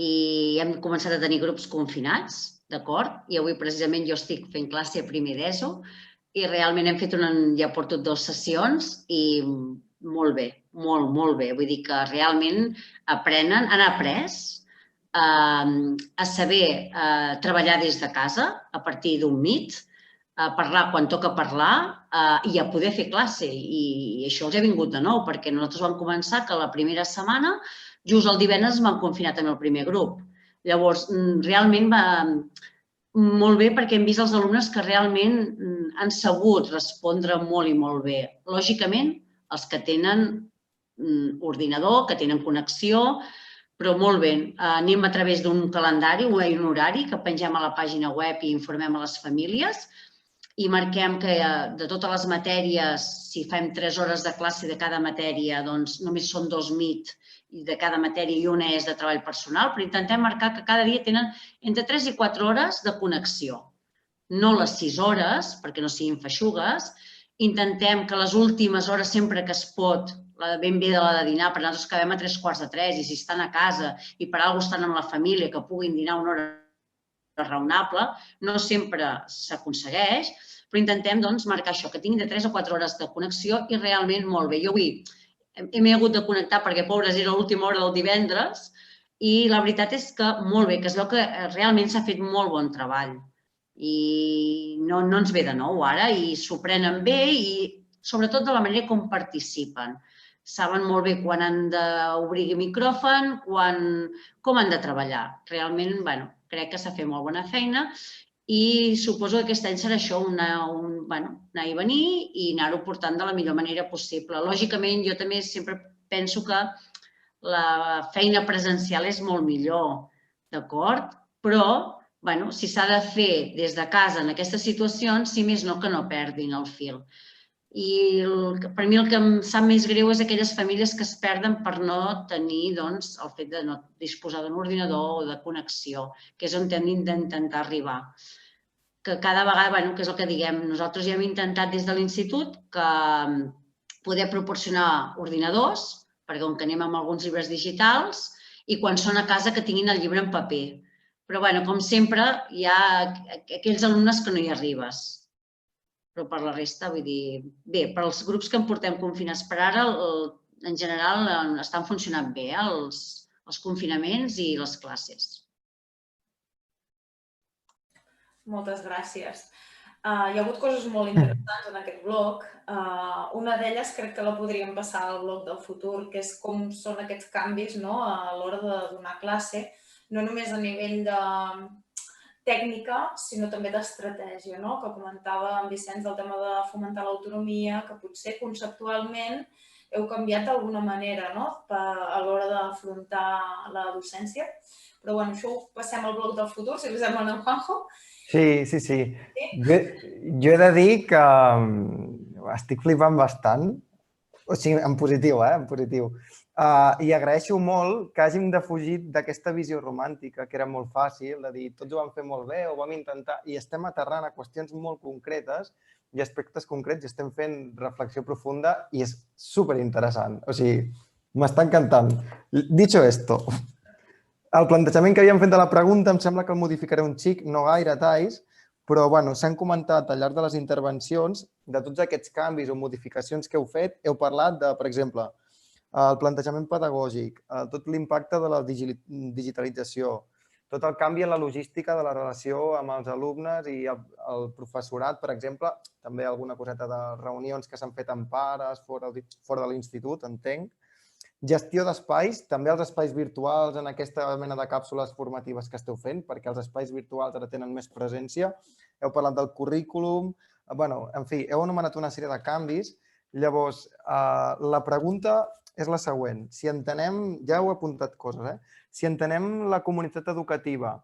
i hem començat a tenir grups confinats, d'acord? I avui precisament jo estic fent classe a primer d'ESO i realment hem fet ja porto 2 sessions i molt bé, molt bé. Vull dir que realment han après a saber treballar des de casa a partir d'un Meet, a parlar quan toca parlar i a poder fer classe. I això els ha vingut de nou, perquè nosaltres vam començar que la primera setmana, just el divendres, vam confinar també el primer grup. Llavors, realment va molt bé perquè hem vist els alumnes que realment han sabut respondre molt i molt bé. Lògicament, els que tenen ordinador, que tenen connexió, però molt bé. Anem a través d'un calendari, un horari que pengem a la pàgina web i informem a les famílies i marquem que de totes les matèries, si fem 3 hores de classe de cada matèria, doncs només són 2 Meet i de cada matèria i una és de treball personal, però intentem marcar que cada dia tenen entre 3 i 4 hores de connexió. No les 6 hores, perquè no siguin feixugues. Intentem que les últimes hores, sempre que es pot, ben bé de la de dinar, perquè nosaltres acabem a 2:45 i si estan a casa i per alguna cosa estan amb la família, que puguin dinar una hora raonable, no sempre s'aconsegueix, però intentem marcar això, que tinguin de 3 a 4 hores de connexió i realment molt bé. Jo avui hem hagut de connectar perquè, pobres, era l'última hora del divendres i la veritat és que molt bé, que es veu que realment s'ha fet molt bon treball i no ens ve de nou ara i s'ho prenen bé i sobretot de la manera com participen. Saben molt bé quan han d'obrir micròfon, com han de treballar. Realment, crec que s'ha fet molt bona feina i suposo que aquest any serà això, anar i venir i anar-ho portant de la millor manera possible. Lògicament, jo també sempre penso que la feina presencial és molt millor, d'acord? Però, si s'ha de fer des de casa en aquestes situacions, si més no, que no perdin el fil. I per mi el que em sap més greu és aquelles famílies que es perden per no tenir el fet de no disposar d'un ordinador o de connexió, que és on hem d'intentar arribar. Que cada vegada, que és el que diguem, nosaltres ja hem intentat des de l'institut poder proporcionar ordinadors, perquè com que anem amb alguns llibres digitals, i quan són a casa que tinguin el llibre en paper. Però, com sempre, hi ha aquells alumnes que no hi arribes. Però per la resta, vull dir, bé, per als grups que em portem confinats per ara, en general estan funcionant bé els confinaments i les classes. Moltes gràcies. Hi ha hagut coses molt interessants en aquest blog. Una d'elles crec que la podríem passar al blog del futur, que és com són aquests canvis a l'hora de donar classe, no només a nivell de tècnica, sinó també d'estratègia, que comentava en Vicenç del tema de fomentar l'autonomia, que potser conceptualment heu canviat d'alguna manera a l'hora d'afrontar la docència. Però bueno, això ho passem al blog del futur, si us sembla, en Juanjo. Sí. Jo he de dir que estic flipant bastant, o sigui, en positiu, en positiu. I agraeixo molt que hàgim defugit d'aquesta visió romàntica, que era molt fàcil, de dir tots ho vam fer molt bé, ho vam intentar, i estem aterrant a qüestions molt concretes i aspectes concrets i estem fent reflexió profunda i és superinteressant. O sigui, m'està encantant. Dicho esto, el plantejament que havíem fet de la pregunta em sembla que el modificaré un xic, no gaire talls, però s'han comentat al llarg de les intervencions de tots aquests canvis o modificacions que heu fet. Heu parlat de, per exemple, el plantejament pedagògic, tot l'impacte de la digitalització, tot el canvi en la logística de la relació amb els alumnes i el professorat, per exemple, també alguna coseta de reunions que s'han fet amb pares fora de l'institut, entenc. Gestió d'espais, també els espais virtuals en aquesta mena de càpsules formatives que esteu fent, perquè els espais virtuals ara tenen més presència. Heu parlat del currículum, en fi, heu anomenat una sèrie de canvis. Llavors, la pregunta és la següent. Si entenem, ja heu apuntat coses, si entenem la comunitat educativa,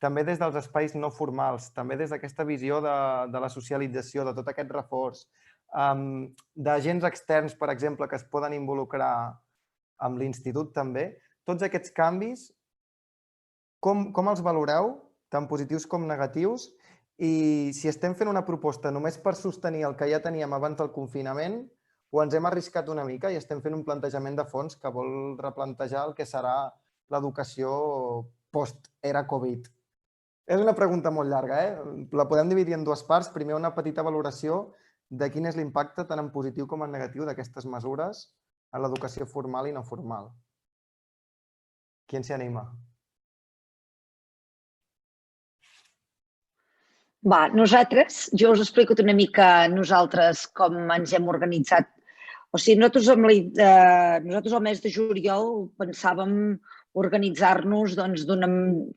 també des dels espais no formals, també des d'aquesta visió de la socialització, de tot aquest reforç, d'agents externs, per exemple, que es poden involucrar amb l'institut també, tots aquests canvis, com els valoreu, tant positius com negatius, i si estem fent una proposta només per sostenir el que ja teníem abans del confinament o ens hem arriscat una mica i estem fent un plantejament de fons que vol replantejar el que serà l'educació post-era Covid. És una pregunta molt llarga, la podem dividir en dues parts. Primer, una petita valoració de quin és l'impacte tant en positiu com en negatiu d'aquestes mesures a l'educació formal i no formal. Qui s'hi anima? Jo us explico una mica nosaltres com ens hem organitzat. O sigui, nosaltres al mes de juliol pensàvem organitzar-nos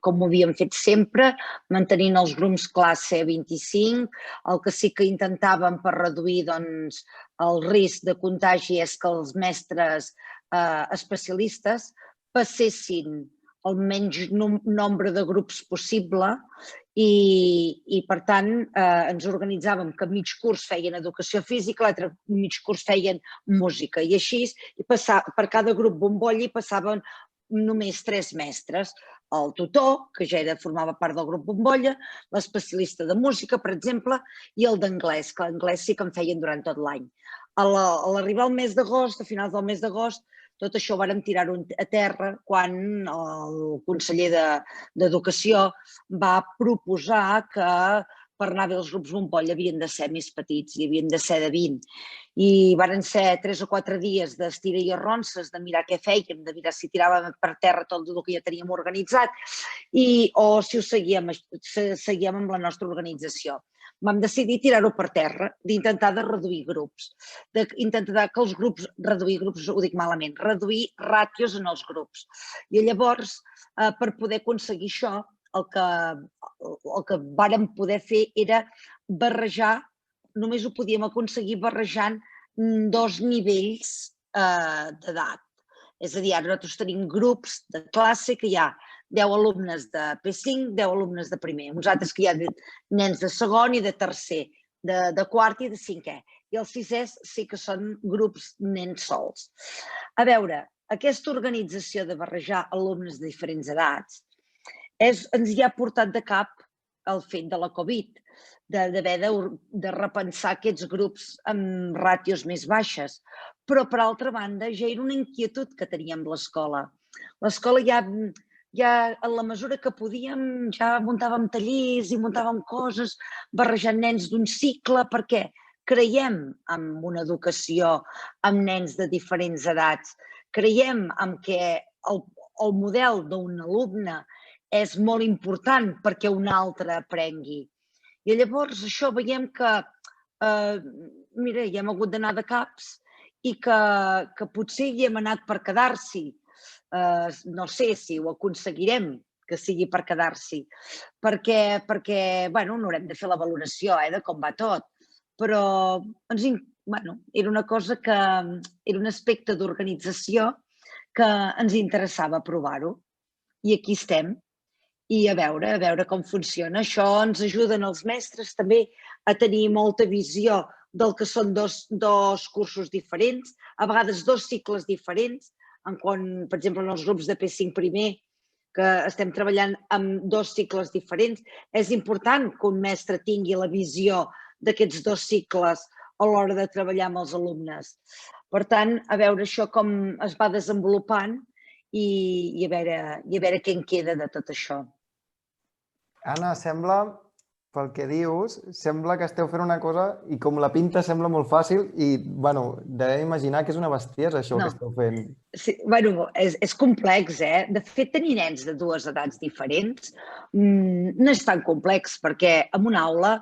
com ho havíem fet sempre, mantenint els grups classe 25. El que sí que intentàvem per reduir el risc de contagi és que els mestres especialistes passessin el menys nombre de grups possible i per tant, ens organitzàvem que mig curs feien educació física, l'altre mig curs feien música. I així, per cada grup bombolla hi passaven només 3 mestres. El tutor, que ja formava part del grup bombolla, l'especialista de música, per exemple, i el d'anglès, que l'anglès sí que en feien durant tot l'any. A l'arribar al mes d'agost, a finals del mes d'agost, tot això ho vàrem tirar-ho a terra quan el conseller d'Educació va proposar que per anar bé els grups bombolla havien de ser més petits i havien de ser de 20. I varen ser 3 o 4 dies d'estira i arronses, de mirar què fèiem, de mirar si tiràvem per terra tot el que ja teníem organitzat o si ho seguíem amb la nostra organització. Vam decidir tirar-ho per terra, d'intentar de reduir grups, d'intentar que els grups, reduir grups ho dic malament, reduir ràtios en els grups. I llavors, per poder aconseguir això, el que vàrem poder fer era barrejar, només ho podíem aconseguir barrejant 2 nivells d'edat. És a dir, ara nosaltres tenim grups de classe que hi ha 10 alumnes de P5, 10 alumnes de primer. Uns altres que hi ha nens de segon i de tercer, de quart i de cinquè. I els sisès sí que són grups nens sols. A veure, aquesta organització de barrejar alumnes de diferents edats ens hi ha portat de cap el fet de la Covid, d'haver de repensar aquests grups amb ràtios més baixes. Però, per altra banda, ja era una inquietud que teníem l'escola. L'escola ja, en la mesura que podíem, ja muntàvem tallers i muntàvem coses, barrejant nens d'un cicle. Per què? creiem en una educació amb nens de diferents edats, creiem en que el model d'un alumne és molt important perquè un altre aprengui. I llavors això veiem que, mira, hi hem hagut d'anar de caps i que potser hi hem anat per quedar-s'hi. No sé si ho aconseguirem, que sigui per quedar-s'hi, perquè n'haurem de fer la valoració de com va tot, però era una cosa que era un aspecte d'organització que ens interessava provar-ho. I aquí estem. I a veure com funciona. Això ens ajuden els mestres també a tenir molta visió del que són dos cursos diferents, a vegades dos cicles diferents, quan, per exemple, en els grups de P5 primer, que estem treballant amb dos cicles diferents, és important que un mestre tingui la visió d'aquests dos cicles a l'hora de treballar amb els alumnes. Per tant, a veure això com es va desenvolupant i a veure què en queda de tot això. Anna, sembla, pel que dius, sembla que esteu fent una cosa i com la pinta sembla molt fàcil i, devem imaginar que és una bestiesa això que esteu fent. Sí, és complex, De fet, tenir nens de dues edats diferents no és tan complex perquè en una aula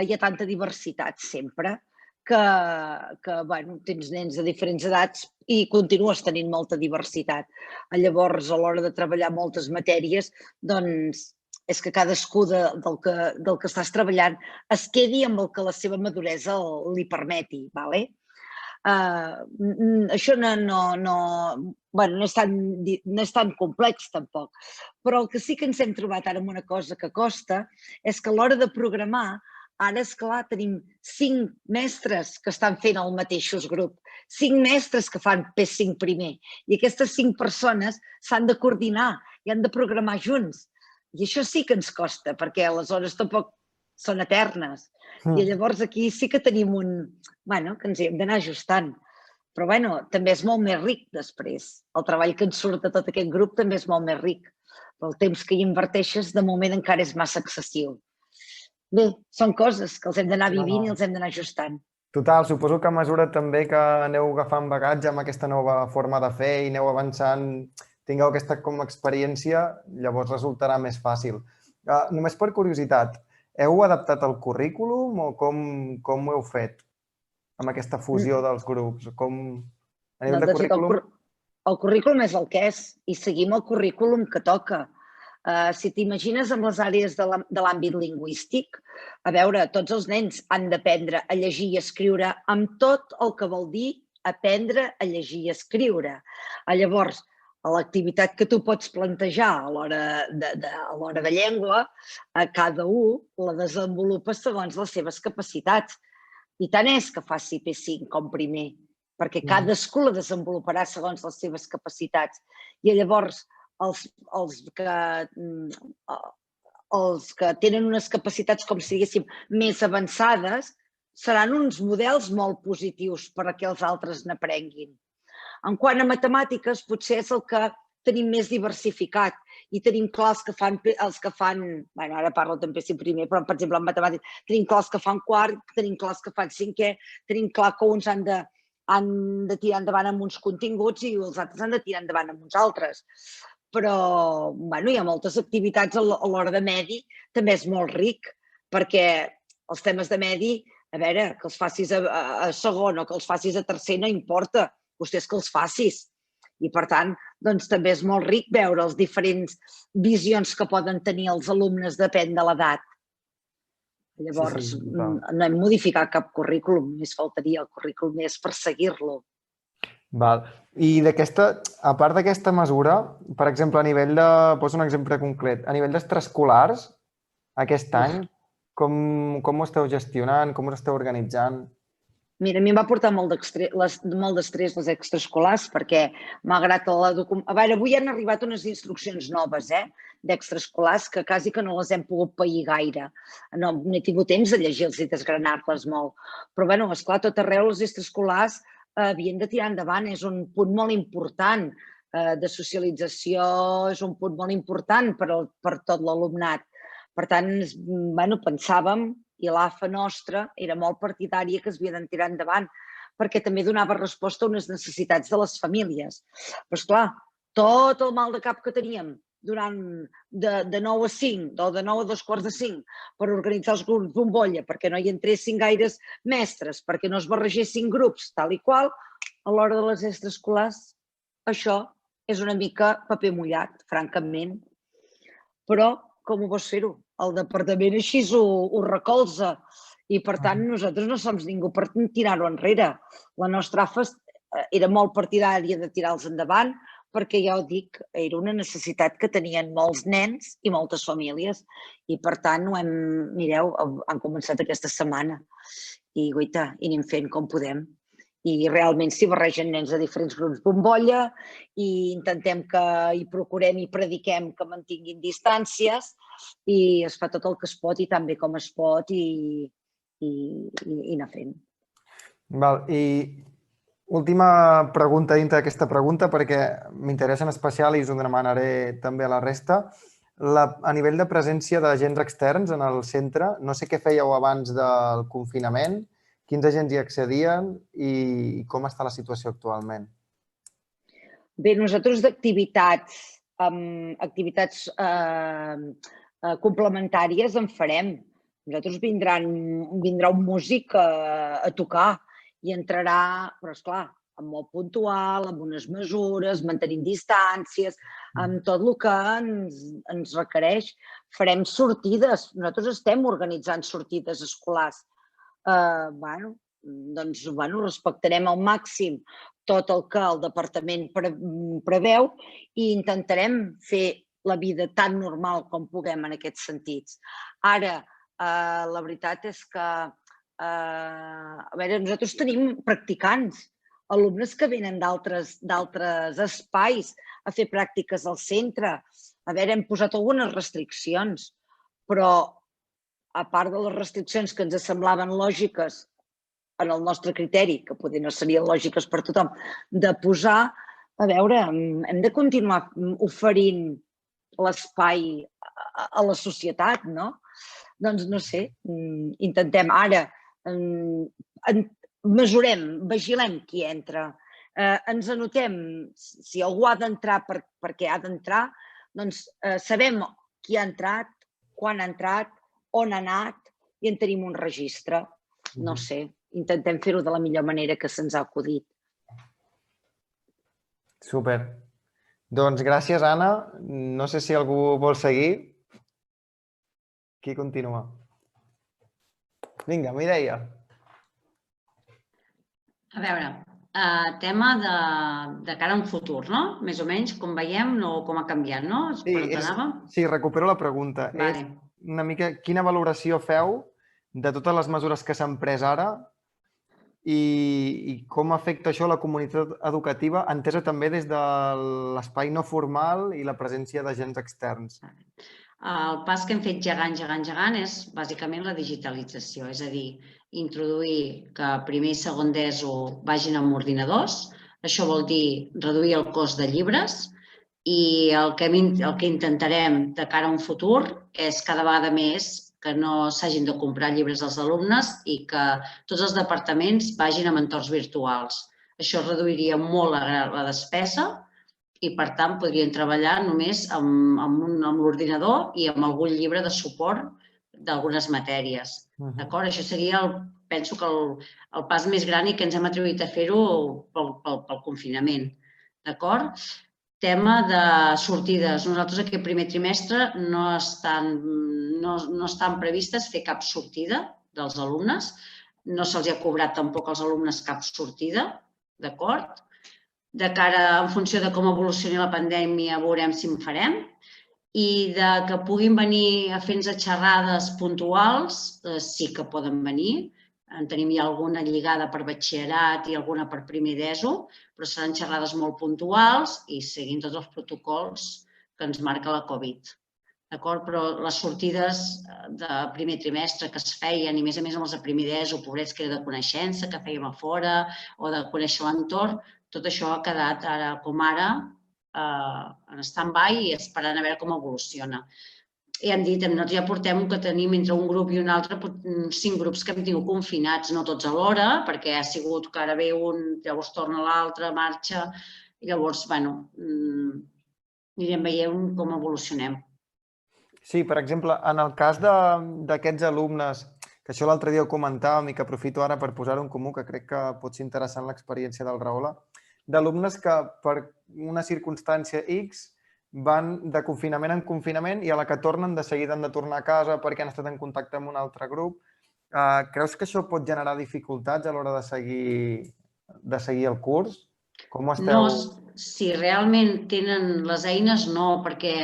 hi ha tanta diversitat sempre que tens nens de diferents edats i continues tenint molta diversitat. Llavors, a l'hora de treballar moltes matèries, doncs és que cadascú del que estàs treballant es quedi amb el que la seva maduresa li permeti. Això no és tan complex tampoc, però el que sí que ens hem trobat ara amb una cosa que costa és que a l'hora de programar, ara, esclar, tenim 5 mestres que estan fent el mateixos grup, 5 mestres que fan P5 primer, i aquestes 5 persones s'han de coordinar i han de programar junts. I això sí que ens costa, perquè les hores tampoc són eternes. I llavors aquí sí que tenim que ens hi hem d'anar ajustant. Però també és molt més ric després. El treball que ens surt de tot aquest grup també és molt més ric. Però el temps que hi inverteixes, de moment, encara és massa excessiu. Bé, són coses que els hem d'anar vivint i els hem d'anar ajustant. Total, suposo que a mesura també que aneu agafant bagatge amb aquesta nova forma de fer i aneu avançant, tingueu aquesta com a experiència, llavors resultarà més fàcil. Només per curiositat, heu adaptat el currículum o com ho heu fet amb aquesta fusió dels grups? A nivell de currículum? El currículum és el que és i seguim el currículum que toca. Si t'imagines amb les àrees de l'àmbit lingüístic, a veure, tots els nens han d'aprendre a llegir i escriure amb tot el que vol dir aprendre a llegir i escriure. Llavors, l'activitat que tu pots plantejar a l'hora de llengua, cada un la desenvolupa segons les seves capacitats. I tant és que faci P5 com primer, perquè cadascú la desenvoluparà segons les seves capacitats. I llavors, els que tenen unes capacitats, com si diguéssim, més avançades, seran uns models molt positius perquè els altres n'aprenguin. En quant a matemàtiques, potser és el que tenim més diversificat i tenim clar els que fan, ara parlo també si primer, però per exemple en matemàtiques tenim clar els que fan quart, tenim clar els que fan cinquè, tenim clar que uns han de tirar endavant amb uns continguts i els altres han de tirar endavant amb uns altres. Però hi ha moltes activitats a l'hora de medi, també és molt ric, perquè els temes de medi, a veure, que els facis a segon o que els facis a tercer no importa, vostès que els facis. I, per tant, doncs també és molt ric veure les diferents visions que poden tenir els alumnes depèn de l'edat. Llavors, no hem modificat cap currículum, només faltaria el currículum és per seguir-lo. I a part d'aquesta mesura, per exemple, a nivell de, poso un exemple concret, a nivell d'extraescolars, aquest any, com ho esteu gestionant, com ho esteu organitzant? Mira, a mi em va portar molt d'estrès les extraescolars perquè, malgrat la documentació... A veure, avui han arribat unes instruccions noves d'extraescolars que quasi que no les hem pogut pair gaire. No he tingut temps de llegir-los i desgranar-les molt. Però, bé, esclar, tot arreu els extraescolars havien de tirar endavant. És un punt molt important de socialització, és un punt molt important per tot l'alumnat. Per tant, pensàvem i l'AFA nostra era molt partidària que es havia de tirar endavant, perquè també donava resposta a unes necessitats de les famílies. Però, esclar, tot el mal de cap que teníem durant de 9 a 5 o de 9 a 2:45 per organitzar els grups bombolla, perquè no hi entressin gaires mestres, perquè no es barregessin grups, tal i qual, a l'hora de les extraescolars, això és una mica paper mullat, francament. Però com ho vols fer-ho? El departament així ho recolza i, per tant, nosaltres no som ningú per tirar-ho enrere. La nostra AFA era molt partidària de tirar-los endavant perquè, ja ho dic, era una necessitat que tenien molts nens i moltes famílies i, per tant, mireu, han començat aquesta setmana i, guaita, i anem fent com podem. I realment s'hi barregen nens de diferents grups bombolla i intentem i procurem i prediquem que mantinguin distàncies i es fa tot el que es pot i tan bé com es pot i anar fent. I última pregunta dintre d'aquesta pregunta, perquè m'interessa en especial i us ho demanaré també a la resta. A nivell de presència d'agents externs en el centre, no sé què fèieu abans del confinament, quins agents hi accedien i com està la situació actualment? Bé, nosaltres d'activitats complementàries en farem. Nosaltres vindrà un músic a tocar i entrarà, però esclar, amb molt puntual, amb unes mesures, mantenint distàncies, amb tot el que ens requereix. Farem sortides, nosaltres estem organitzant sortides escolars. Doncs respectarem al màxim tot el que el departament preveu i intentarem fer la vida tan normal com puguem en aquests sentits. Ara, la veritat és que nosaltres tenim practicants, alumnes que venen d'altres espais a fer pràctiques al centre. Hem posat algunes restriccions, però a part de les restriccions que ens semblaven lògiques en el nostre criteri, que potser no serien lògiques per tothom, de posar, hem de continuar oferint l'espai a la societat, no? Doncs no sé, intentem ara, mesurem, vigilem qui entra, ens anotem si algú ha d'entrar perquè ha d'entrar, doncs sabem qui ha entrat, quan ha entrat, on ha anat i en tenim un registre. No sé, intentem fer-ho de la millor manera que se'ns ha acudit. Super. Doncs gràcies, Anna. No sé si algú vol seguir. Qui continua? Vinga, Mireia. A veure, tema de cara a un futur, no? Més o menys, com veiem, com ha canviat, no? Sí, recupero la pregunta. És una mica quina valoració feu de totes les mesures que s'han pres ara i com afecta això la comunitat educativa, entesa també des de l'espai no formal i la presència d'agents externs. El pas que hem fet gegant és bàsicament la digitalització, és a dir, introduir que primer i segon d'ESO vagin amb ordinadors. Això vol dir reduir el cost de llibres i el que intentarem de cara a un futur és cada vegada més que no s'hagin de comprar llibres als alumnes i que tots els departaments vagin amb entorns virtuals. Això reduiria molt la despesa i, per tant, podrien treballar només amb l'ordinador i amb algun llibre de suport d'algunes matèries. D'acord? Això seria, penso que el pas més gran i que ens hem atrevit a fer-ho pel confinament. D'acord? Tema de sortides. Nosaltres aquest primer trimestre no estan previstes fer cap sortida dels alumnes. No se'ls ha cobrat tampoc als alumnes cap sortida. D'acord? De cara, en funció de com evolucioni la pandèmia, veurem si en farem. I que puguin venir a fer-nos xerrades puntuals, sí que poden venir. En tenim ja alguna lligada per batxillerat i alguna per primer d'ESO, però seran xerrades molt puntuals i seguint tots els protocols que ens marca la Covid. D'acord? Però les sortides de primer trimestre que es feien, i a més amb els de primer d'ESO, pobrets que era de coneixença, que fèiem a fora, o de conèixer l'entorn, tot això ha quedat ara com ara en stand-by i esperant a veure com evoluciona. han dit, nosaltres ja portem que tenim entre un grup i un altre 5 grups que hem tingut confinats, no tots alhora, perquè ha sigut que ara ve un, llavors torna l'altre, marxa, i llavors, bueno, anirem veient com evolucionem. Sí, per exemple, en el cas d'aquests alumnes, que això l'altre dia ho comentàvem i que aprofito ara per posar-ho en comú, que crec que pot ser interessant l'experiència del Rahola, d'alumnes que per una circumstància X van de confinament en confinament i a la que tornen de seguida han de tornar a casa perquè han estat en contacte amb un altre grup. Creus que això pot generar dificultats a l'hora de seguir el curs? Com ho esteu... No, si realment tenen les eines, no, perquè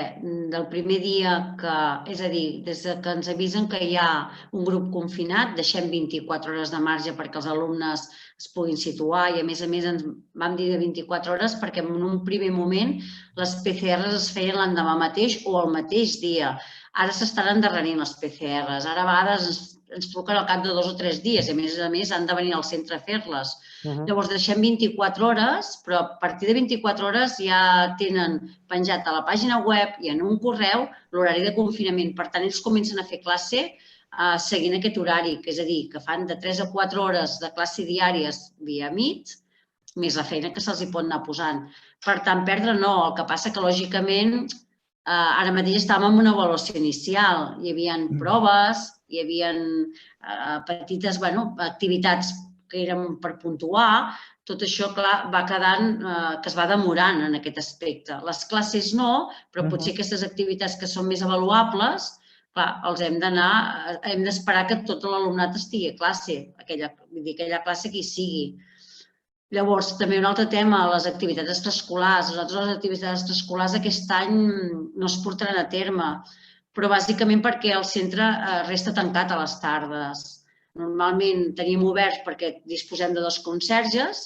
del primer dia que, és a dir, des que ens avisen que hi ha un grup confinat, deixem 24 hores de marge perquè els alumnes es puguin situar i a més ens vam dir de 24 hores perquè en un primer moment les PCRs es feien l'endemà mateix o el mateix dia. Ara s'estan endarrerint les PCRs, ara a vegades ens truquen al cap de 2 o 3 dies i a més han de venir al centre a fer-les. Llavors deixem 24 hores, però a partir de 24 hores ja tenen penjat a la pàgina web i en un correu l'horari de confinament. Per tant, ells comencen a fer classe seguint aquest horari, que és a dir, que fan de 3 a 4 hores de classe diàries via Meet, més la feina que se'ls hi pot anar posant. Per tant, perdre no, el que passa que lògicament ara mateix estàvem en una avaluació inicial, hi havia proves, hi havia petites activitats que eren per puntuar, tot això, clar, va quedant que es va demorant en aquest aspecte. Les classes no, però potser aquestes activitats que són més avaluables, clar, els hem d'esperar que tot l'alumnat estigui a classe, aquella classe que hi sigui. Llavors, també un altre tema, les activitats extraescolars. Nosaltres les activitats extraescolars aquest any no es portaran a terme, però bàsicament perquè el centre resta tancat a les tardes. Normalment teníem oberts perquè disposem de 2 conserges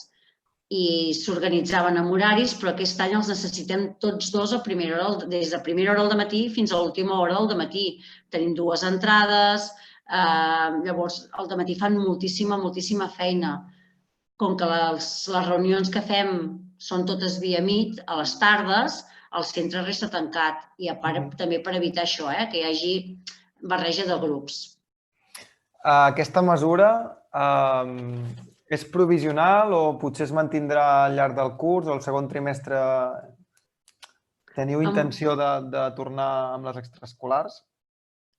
i s'organitzaven amb horaris, però aquest any els necessitem tots 2 des de primera hora del matí fins a l'última hora del matí. Tenim 2 entrades, llavors al matí fan moltíssima feina. Com que les reunions que fem són totes via Meet, a les tardes el centre resta tancat i a part també per evitar això, que hi hagi barreja de grups. Aquesta mesura és provisional o potser es mantindrà al llarg del curs o el segon trimestre teniu intenció de tornar amb les extraescolars?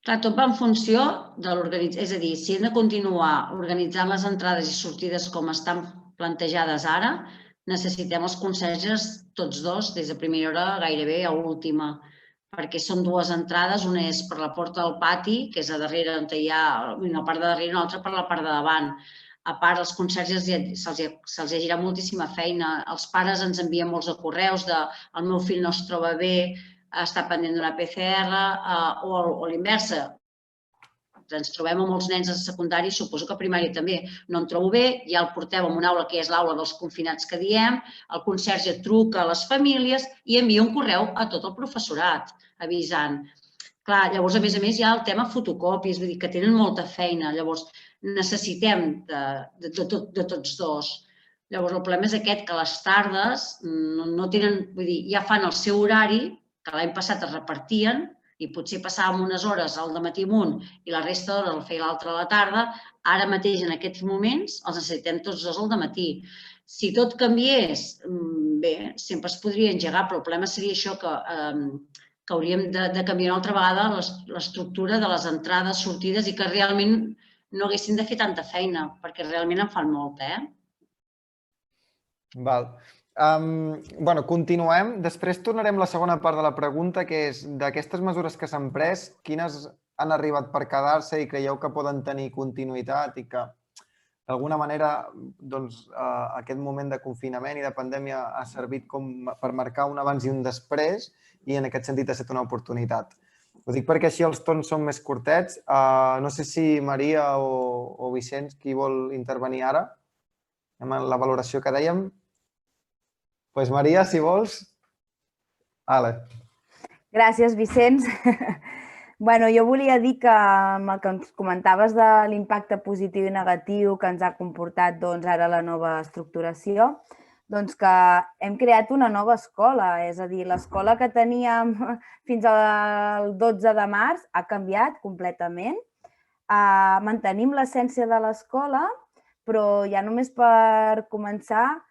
Clar, tot va en funció de l'organització, és a dir, si hem de continuar organitzant les entrades i sortides com estan plantejades ara, necessitem els conserges tots 2 des de primera hora gairebé a última, perquè són 2 entrades, una és per la porta del pati, que és a darrere on hi ha una part de darrere i una altra per la part de davant. A part, als conserges se'ls ha girat moltíssima feina. Els pares ens envien molts de correus de el meu fill no es troba bé, està pendent d'una PCR o l'inversa. Ens trobem amb molts nens de secundari, suposo que a primària també. No em trobo bé, ja el portem a una aula que és l'aula dels confinats que diem, el conserge truca a les famílies i envia un correu a tot el professorat avisant. Clar, llavors, a més, hi ha el tema fotocòpies, vull dir que tenen molta feina. Llavors, necessitem de tots 2. Llavors, el problema és aquest, que les tardes no tenen, vull dir, ja fan el seu horari, que l'any passat es repartien i potser passàvem unes hores al matí amb un i la resta d'hores el feia l'altre a la tarda. Ara mateix, en aquests moments, els necessitem tots 2 al matí. Si tot canviés, bé, sempre es podria engegar, però el problema seria això, que hauríem de canviar una altra vegada l'estructura de les entrades, sortides i que realment no haguessin de fer tanta feina, perquè realment en fan molta, Val. Continuem. Després tornarem a la segona part de la pregunta, que és d'aquestes mesures que s'han pres, quines han arribat per quedar-se i creieu que poden tenir continuïtat i que d'alguna manera aquest moment de confinament i de pandèmia ha servit per marcar un abans i un després i en aquest sentit ha estat una oportunitat. Ho dic perquè així els torns són més curtets. No sé si Maria o Vicenç, qui vol intervenir ara amb la valoració que dèiem. Doncs Maria, si vols. Gràcies, Vicenç. Jo volia dir que amb el que ens comentaves de l'impacte positiu i negatiu que ens ha comportat ara la nova estructuració, Doncs que hem creat una nova escola, és a dir, l'escola que teníem fins al 12 de març ha canviat completament. Mantenim l'essència de l'escola, però ja només per començar,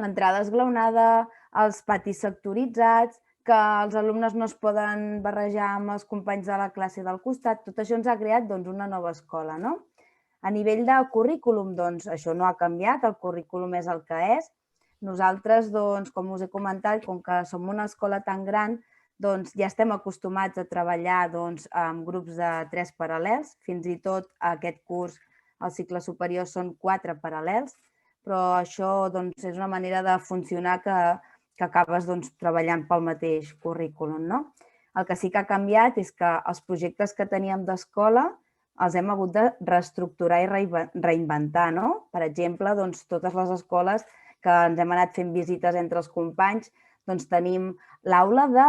l'entrada esglaonada, els patis sectoritzats, que els alumnes no es poden barrejar amb els companys de la classe del costat, tot això ens ha creat una nova escola, no? A nivell de currículum, doncs, això no ha canviat, el currículum és el que és. Nosaltres, doncs, com us he comentat, com que som una escola tan gran, doncs ja estem acostumats a treballar amb grups de 3 paral·lels. Fins i tot aquest curs, al cicle superior, són 4 paral·lels, però això és una manera de funcionar que acabes treballant pel mateix currículum, no? El que sí que ha canviat és que els projectes que teníem d'escola els hem hagut de reestructurar i reinventar, no? Per exemple, totes les escoles que ens hem anat fent visites entre els companys, tenim l'aula de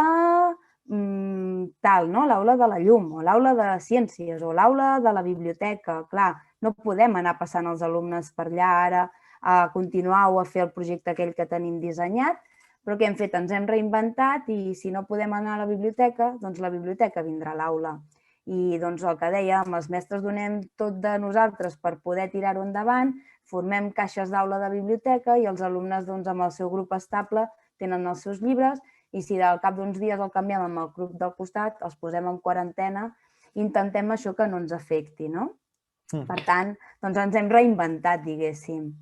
tal, no? L'aula de la llum, o l'aula de ciències, o l'aula de la biblioteca. Clar, no podem anar passant els alumnes per allà ara a continuar o a fer el projecte aquell que tenim dissenyat, però què hem fet? Ens hem reinventat i si no podem anar a la biblioteca, doncs la biblioteca vindrà a l'aula. I el que dèiem, els mestres donem tot de nosaltres per poder tirar-ho endavant, formem caixes d'aula de biblioteca i els alumnes amb el seu grup estable tenen els seus llibres i si al cap d'uns dies el canviem amb el grup del costat, els posem en quarantena i intentem això que no ens afecti, no? Per tant, ens hem reinventat, diguéssim.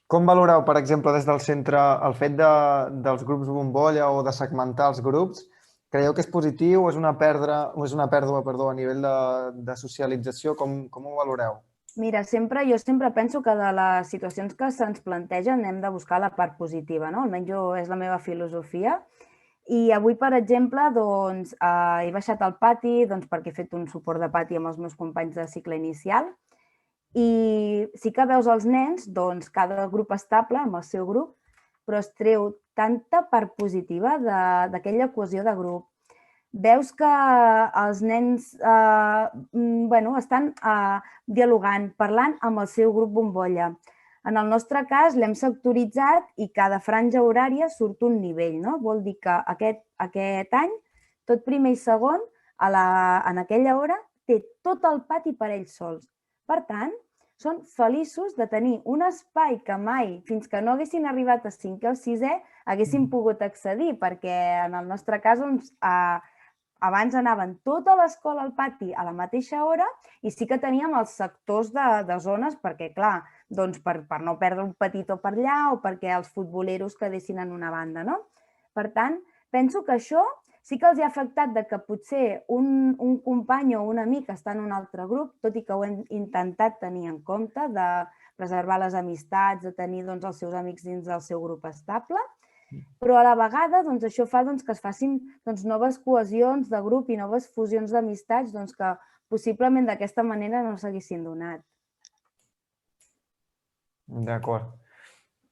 Com valoreu, per exemple, des del centre, el fet dels grups bombolla o de segmentar els grups? Creieu que és positiu o és una pèrdua a nivell de socialització? Com ho valoreu? Mira, jo sempre penso que de les situacions que se'ns plantegen hem de buscar la part positiva, no? Almenys és la meva filosofia. I avui, per exemple, he baixat al pati perquè he fet un suport de pati amb els meus companys de cicle inicial i sí que veus els nens, cada grup estable amb el seu grup, però es treu tanta part positiva d'aquella cohesió de grup. Veus que els nens estan dialogant, parlant amb el seu grup bombolla. En el nostre cas l'hem sectoritzat i cada franja horària surt un nivell, no? Vol dir que aquest any, tot primer i segon, en aquella hora, té tot el pati per ells sols. Per tant, són feliços de tenir un espai que mai, fins que no haguessin arribat a 5è o 6è, haguessin pogut accedir, perquè en el nostre cas abans anaven tota l'escola al pati a la mateixa hora i sí que teníem els sectors de zones perquè, clar, per no perdre un petitó per allà o perquè els futboleros quedessin en una banda, no? Per tant, penso que això sí que els ha afectat que potser un company o un amic està en un altre grup, tot i que ho hem intentat tenir en compte, de preservar les amistats, de tenir els seus amics dins del seu grup estable, però a la vegada això fa que es facin noves cohesions de grup i noves fusions d'amistats que possiblement d'aquesta manera no s'haguessin donat. D'acord.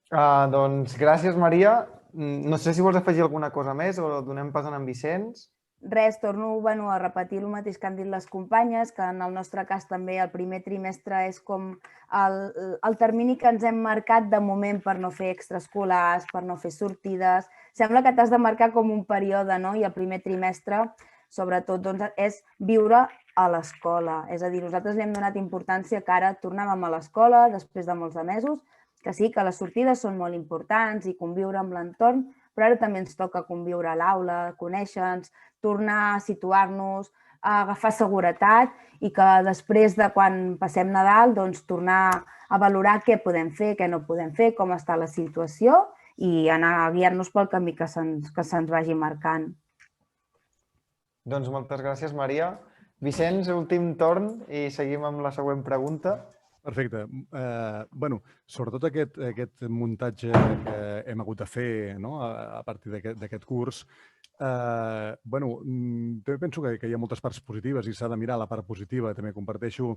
Doncs gràcies, Maria. No sé si vols afegir alguna cosa més o donem pas a en Vicenç. Res, torno a repetir el mateix que han dit les companyes, que en el nostre cas també el primer trimestre és com el termini que ens hem marcat de moment per no fer extraescolars, per no fer sortides. Sembla que t'has de marcar com un període, no? I el primer trimestre, sobretot, és viure a l'escola. És a dir, nosaltres li hem donat importància que ara tornàvem a l'escola després de molts de mesos, que sí, que les sortides són molt importants i conviure amb l'entorn, però ara també ens toca conviure a l'aula, conèixer-nos, tornar a situar-nos, a agafar seguretat i que després de quan passem Nadal tornar a valorar què podem fer, què no podem fer, com està la situació i anar a guiar-nos pel camí que se'ns vagi marcant. Doncs moltes gràcies, Maria. Vicenç, últim torn i seguim amb la següent pregunta. Perfecte. Sobretot aquest muntatge que hem hagut de fer a partir d'aquest curs, també penso que hi ha moltes parts positives i s'ha de mirar la part positiva. També comparteixo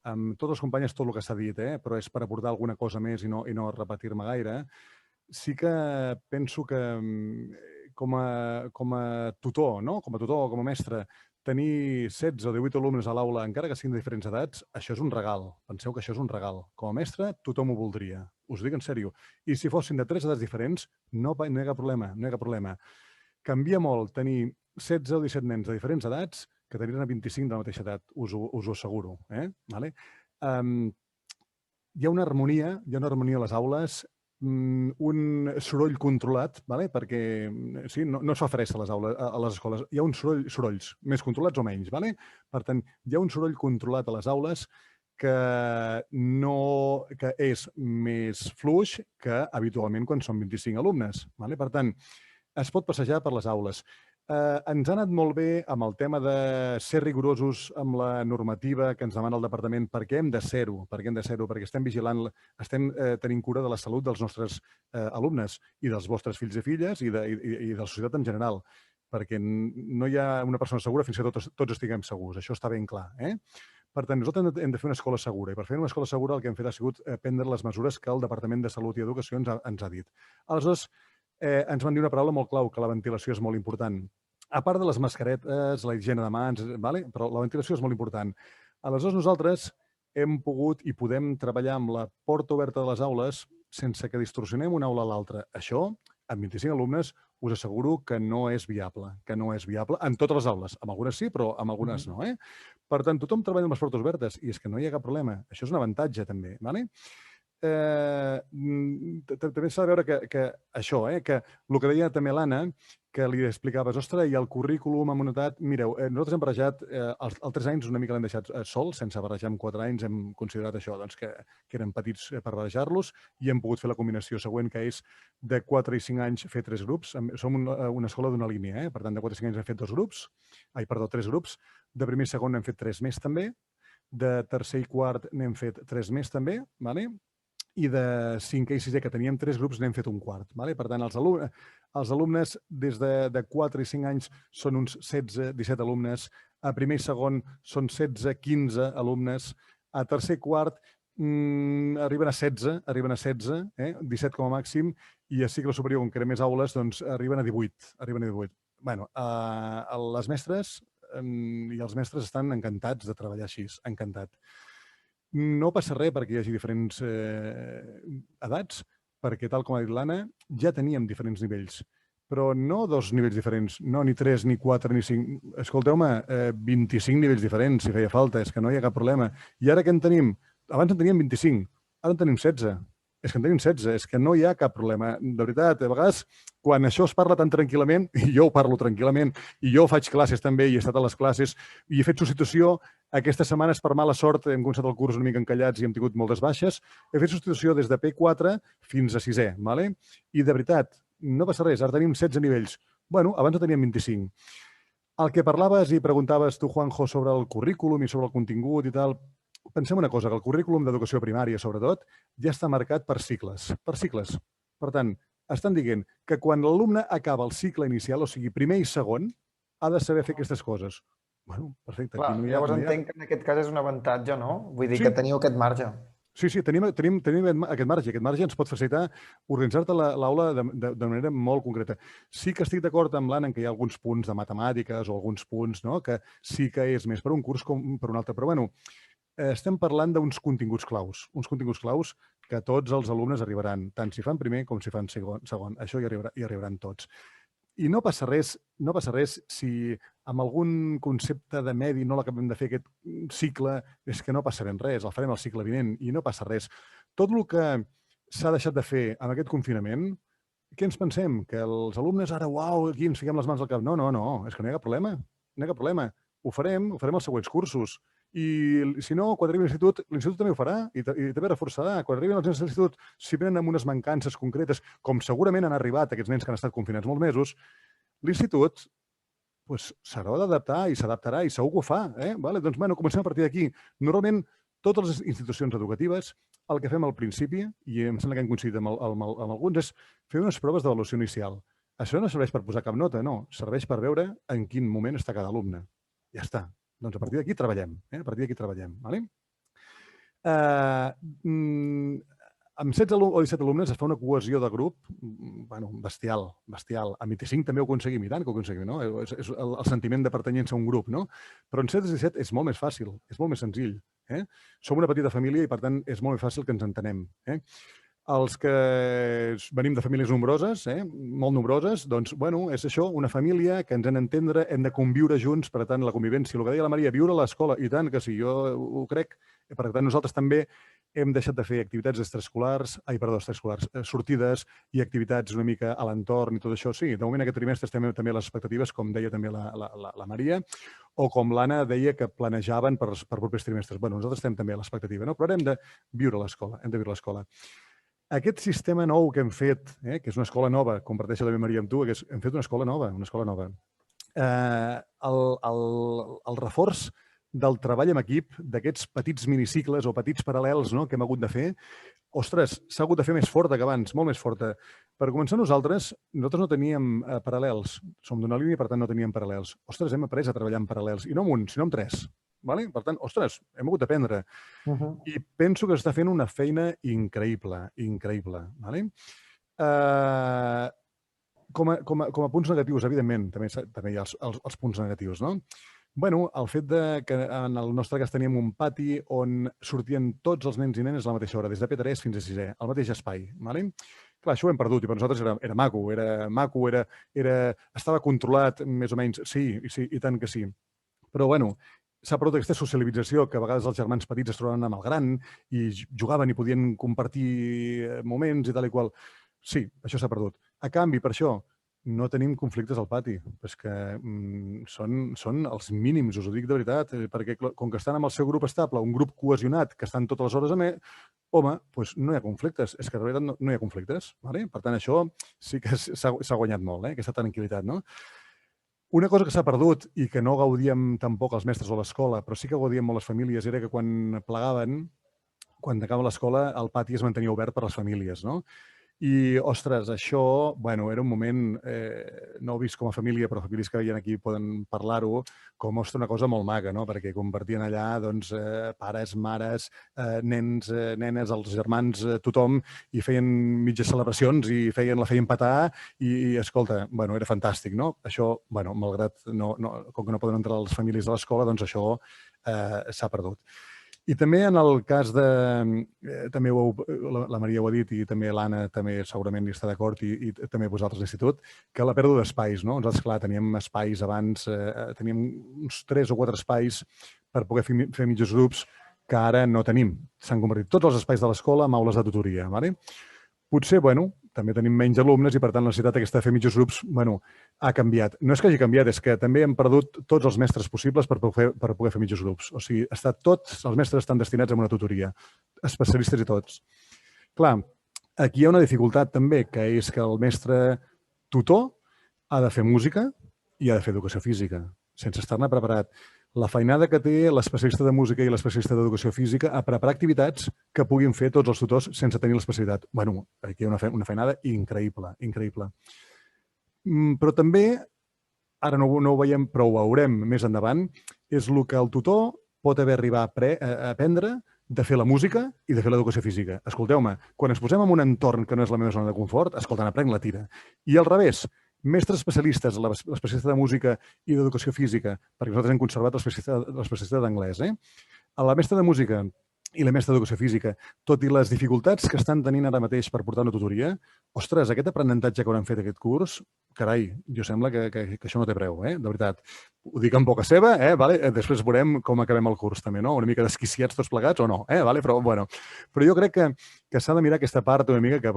amb tots els companys tot el que s'ha dit, però és per aportar alguna cosa més i no repetir-me gaire. Sí que penso que com a tutor, o com a mestre, tenir 16 o 18 alumnes a l'aula, encara que siguin de diferents edats, això és un regal. Penseu que això és un regal. Com a mestre, tothom ho voldria. us ho dic en sèrio. I si fossin de 3 edats diferents, no hi ha cap problema, no hi ha cap problema. Canvia molt tenir 16 o 17 nens de diferents edats que tenir-ne 25 de la mateixa edat, us ho asseguro. Vale? Hi ha una harmonia a les aules, un soroll controlat, vale? Perquè sí, no es fa fressa a les escoles. Hi ha uns sorolls, més controlats o menys. Vale? Per tant, hi ha un soroll controlat a les aules que és més fluix que habitualment quan són 25 alumnes. Vale? Per tant, es pot passejar per les aules. Ens ha anat molt bé amb el tema de ser rigorosos amb la normativa que ens demana el departament, perquè hem de ser-ho, perquè estem vigilant, estem tenint cura de la salut dels nostres alumnes i dels vostres fills i filles i de la societat en general, perquè no hi ha una persona segura fins que tots estiguem segurs. Això està ben clar. Per tant, nosaltres hem de fer una escola segura i per fer una escola segura el que hem fet ha sigut prendre les mesures que el Departament de Salut i Educació ens ha dit. Aleshores, ens van dir una paraula molt clau, que la ventilació és molt important. A part de les mascaretes, la higiene de mans, però la ventilació és molt important. Aleshores, nosaltres hem pogut i podem treballar amb la porta oberta de les aules sense que distorsionem una aula a l'altra. Això, amb 25 alumnes, us asseguro que no és viable, en totes les aules. En algunes sí, però en algunes no. Per tant, tothom treballa amb les portes obertes i és que no hi ha cap problema. Això és un avantatge, també. També s'ha de veure que això, que el que deia també l'Anna, que li explicaves, ostres, i el currículum amb una edat... Mireu, nosaltres hem barrejat, als 3 anys una mica l'hem deixat sol, sense barrejar amb 4 anys, hem considerat això, que eren petits per barrejar-los, i hem pogut fer la combinació següent, que és de 4 i 5 anys fer 3 grups. Som una escola d'una línia, per tant, de 4 i 5 anys hem fet 3 grups, de primer i segon n'hem fet 3 més també, de tercer i quart n'hem fet 3 més també, i de 5è i 6è, que teníem 3 grups, n'hem fet un quart. Per tant, els alumnes des de 4 i 5 anys són uns 16-17 alumnes, a primer i segon són 16-15 alumnes, a tercer i quart arriben a 16, 17 com a màxim, i a cicle superior, com que eren més aules, doncs arriben a 18. Les mestres i els mestres estan encantats de treballar així, encantat. No passa res perquè hi hagi diferents edats, perquè, tal com ha dit l'Anna, ja teníem diferents nivells, però no 2 nivells diferents, no ni 3, ni 4, ni 5. Escolteu-me, 25 nivells diferents, si feia falta, és que no hi ha cap problema. I ara què en tenim? Abans en teníem 25, ara en tenim 16. És que en tenim 16, és que no hi ha cap problema. De veritat, a vegades, quan això es parla tan tranquil·lament, i jo ho parlo tranquil·lament, i jo faig classes també, i he estat a les classes, i he fet substitució, aquestes setmanes, per mala sort, hem començat el curs una mica encallats i hem tingut moltes baixes, he fet substitució des de P4 fins a 6è, i de veritat, no passa res, ara tenim 16 nivells. Bueno, abans en teníem 25. El que parlaves i preguntaves tu, Juanjo, sobre el currículum i sobre el contingut i tal, pensem una cosa, que el currículum d'educació primària, sobretot, ja està marcat per cicles. Per tant, estan dient que quan l'alumne acaba el cicle inicial, o sigui, primer i segon, ha de saber fer aquestes coses. Bueno, perfecte. Clar, llavors entenc que en aquest cas és un avantatge, no? Vull dir que teniu aquest marge. Sí, tenim aquest marge. Aquest marge ens pot facilitar organitzar-te l'aula de manera molt concreta. Sí que estic d'acord amb l'Anna en que hi ha alguns punts de matemàtiques o alguns punts que sí que és més per un curs com per un altre, però bueno, estem parlant d'uns continguts claus que tots els alumnes arribaran, tant si fan primer com si fan segon. Això hi arribaran tots. I no passa res si amb algun concepte de medi no l'acabem de fer aquest cicle, és que no passa ben res, el farem el cicle vinent i no passa res. Tot el que s'ha deixat de fer amb aquest confinament, què ens pensem? Que els alumnes ara, uau, aquí ens fiquem les mans al cap. No, és que no hi ha cap problema. Ho farem els següents cursos. I si no, quan arribi a l'institut també ho farà i també reforçarà. Quan arribin els nens a l'institut, si venen amb unes mancances concretes, com segurament han arribat aquests nens que han estat confinats molts mesos, l'institut s'haurà d'adaptar i s'adaptarà i segur que ho fa. Doncs, comencem a partir d'aquí. Normalment, totes les institucions educatives, el que fem al principi, i em sembla que hem coincidit amb alguns, és fer unes proves d'avaluació inicial. Això no serveix per posar cap nota, no. Serveix per veure en quin moment està cada alumne. Ja està. Doncs a partir d'aquí treballem. Amb 16 o 17 alumnes es fa una cohesió de grup bestial. Amb 25 també ho aconseguim, i tant que ho aconseguim, no? És el sentiment de pertanyença a un grup, no? Però en 16 i 17 és molt més fàcil, és molt més senzill. Som una petita família i, per tant, és molt més fàcil que ens entenem. Els que venim de famílies nombroses, molt nombroses, doncs, bueno, és això, una família que ens hem d'entendre, hem de conviure junts, per tant, la convivència, el que deia la Maria, viure a l'escola, i tant que sí, jo ho crec, per tant, nosaltres també hem deixat de fer activitats extraescolars, sortides i activitats una mica a l'entorn i tot això. Sí, de moment aquest trimestre estem també a les expectatives, com deia també la Maria, o com l'Anna deia que planejaven per propers trimestres. Bé, nosaltres estem també a l'expectativa, no? Però hem de viure l'escola, hem de viure l'escola. Aquest sistema nou que hem fet, que és una escola nova, comparteixo també, Maria, amb tu, que hem fet una escola nova. El reforç del treball en equip, d'aquests petits minicicles o petits paral·lels que hem hagut de fer, ostres, s'ha hagut de fer més forta que abans, molt més forta. Per començar, nosaltres no teníem paral·lels. Som d'una línia, per tant, no teníem paral·lels. Ostres, hem après a treballar en paral·lels, i no en un, sinó en 3. Per tant, ostres, hem hagut d'aprendre. I penso que s'està fent una feina increïble, increïble. Com a punts negatius, evidentment, també hi ha els punts negatius, no? Bueno, el fet que en el nostre cas teníem un pati on sortien tots els nens i nenes a la mateixa hora, des de P3 fins a 6è, al mateix espai. Clar, això ho hem perdut i per nosaltres era maco, estava controlat més o menys, sí, i tant que sí. Però, bueno, s'ha perdut aquesta socialització que a vegades els germans petits es trobaven amb el gran i jugaven i podien compartir moments i tal i qual. Sí, això s'ha perdut. A canvi, per això, no tenim conflictes al pati. És que són els mínims, us ho dic de veritat, perquè com que estan amb el seu grup estable, un grup cohesionat, que estan totes les hores a home, doncs no hi ha conflictes. És que en realitat no hi ha conflictes. Per tant, això sí que s'ha guanyat molt, aquesta tranquil·litat, no? Una cosa que s'ha perdut i que no gaudíem tampoc els mestres o l'escola, però sí que gaudíem molt les famílies, era que quan plegaven, quan acaba l'escola, el pati es mantenia obert per a les famílies, no? I, ostres, això, bueno, era un moment, no ho he vist com a família, però famílies que veien aquí poden parlar-ho, com, ostres, una cosa molt maca, no? Perquè compartien allà, doncs, pares, mares, nens, nenes, els germans, tothom, i feien mitges celebracions i la feien petar i, escolta, bueno, era fantàstic, no? Això, bueno, malgrat, com que no poden entrar les famílies de l'escola, doncs això s'ha perdut. I també en el cas de, també la Maria ho ha dit i també l'Anna també segurament hi està d'acord i també vosaltres a l'institut, que la pèrdua d'espais, no? Nosaltres, clar, teníem espais abans, teníem uns 3 o 4 espais per poder fer mitjos grups que ara no tenim. S'han convertit tots els espais de l'escola en aules de tutoria. Potser, bueno, també tenim menys alumnes i, per tant, la necessitat aquesta de fer mitjos grups, bueno, ha canviat. No és que hagi canviat, és que també hem perdut tots els mestres possibles per poder fer mitjos grups. O sigui, tots els mestres estan destinats a una tutoria, especialistes i tots. Clar, aquí hi ha una dificultat també, que és que el mestre tutor ha de fer música i ha de fer educació física, sense estar-ne preparat. La feinada que té l'especialista de música i l'especialista d'educació física a preparar activitats que puguin fer tots els tutors sense tenir l'especialitat. Bueno, aquí hi ha una feinada increïble, increïble. Però també, ara no ho veiem, però ho veurem més endavant, és el que el tutor pot haver arribat a aprendre de fer la música i de fer l'educació física. Escolteu-me, quan ens posem en un entorn que no és la meva zona de confort, escoltant, aprenc la tira. I al revés, mestres especialistes, l'especialista de música i d'educació física, perquè nosaltres hem conservat l'especialista d'anglès, la mestra de música i la mestra d'educació física, tot i les dificultats que estan tenint ara mateix per portar una tutoria, ostres, aquest aprenentatge que hauran fet aquest curs, carai, jo sembla que això no té preu, de veritat. Ho dic en boca seva, després veurem com acabem el curs també, no? Una mica desquiciats tots plegats o no, però jo crec que s'ha de mirar aquesta part una mica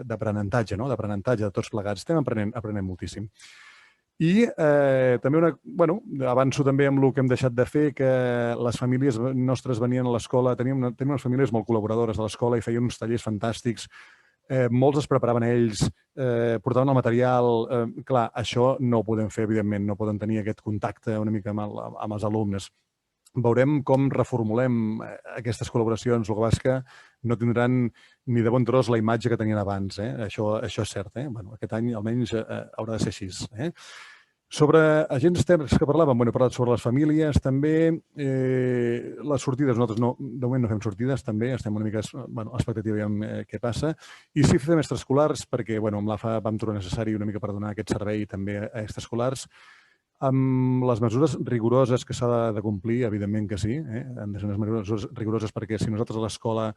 d'aprenentatge, no? D'aprenentatge de tots plegats. Estem aprenent moltíssim. I també, avanço també amb el que hem deixat de fer, que les famílies nostres venien a l'escola, teníem unes famílies molt col·laboradores a l'escola i feien uns tallers fantàstics, molts es preparaven ells, portaven el material. Clar, això no ho podem fer, evidentment, no poden tenir aquest contacte una mica amb els alumnes. Veurem com reformulem aquestes col·laboracions. El que passa és que no tindran ni de bon tros la imatge que tenien abans. Això és cert. Aquest any almenys haurà de ser així. Sobre agents externs que parlàvem, he parlat sobre les famílies, també les sortides. Nosaltres de moment no fem sortides, també estem una mica a l'expectativa i amb què passa. I sí fem extraescolars, perquè amb l'AFA vam trobar necessari una mica per donar aquest servei també a extraescolars. Amb les mesures rigoroses que s'ha de complir, evidentment que sí. Han de ser unes mesures rigoroses perquè si nosaltres a l'escola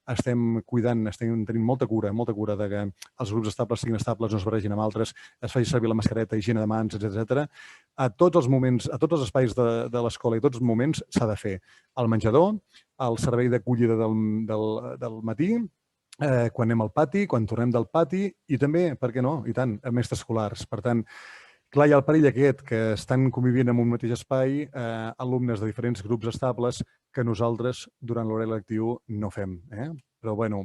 estem cuidant, estem tenint molta cura de que els grups estables siguin estables, no es barregin amb altres, es faci servir la mascareta, higiene de mans, etc. A tots els moments, a tots els espais de l'escola i tots els moments s'ha de fer. Al menjador, al servei d'acollida del matí, quan anem al pati, quan tornem del pati i també, per què no, i tant, a mestres escolars. Per tant, clar, hi ha el perill aquest que estan convivint en un mateix espai alumnes de diferents grups estables que nosaltres durant l'horari lectiu no fem. Però, bueno,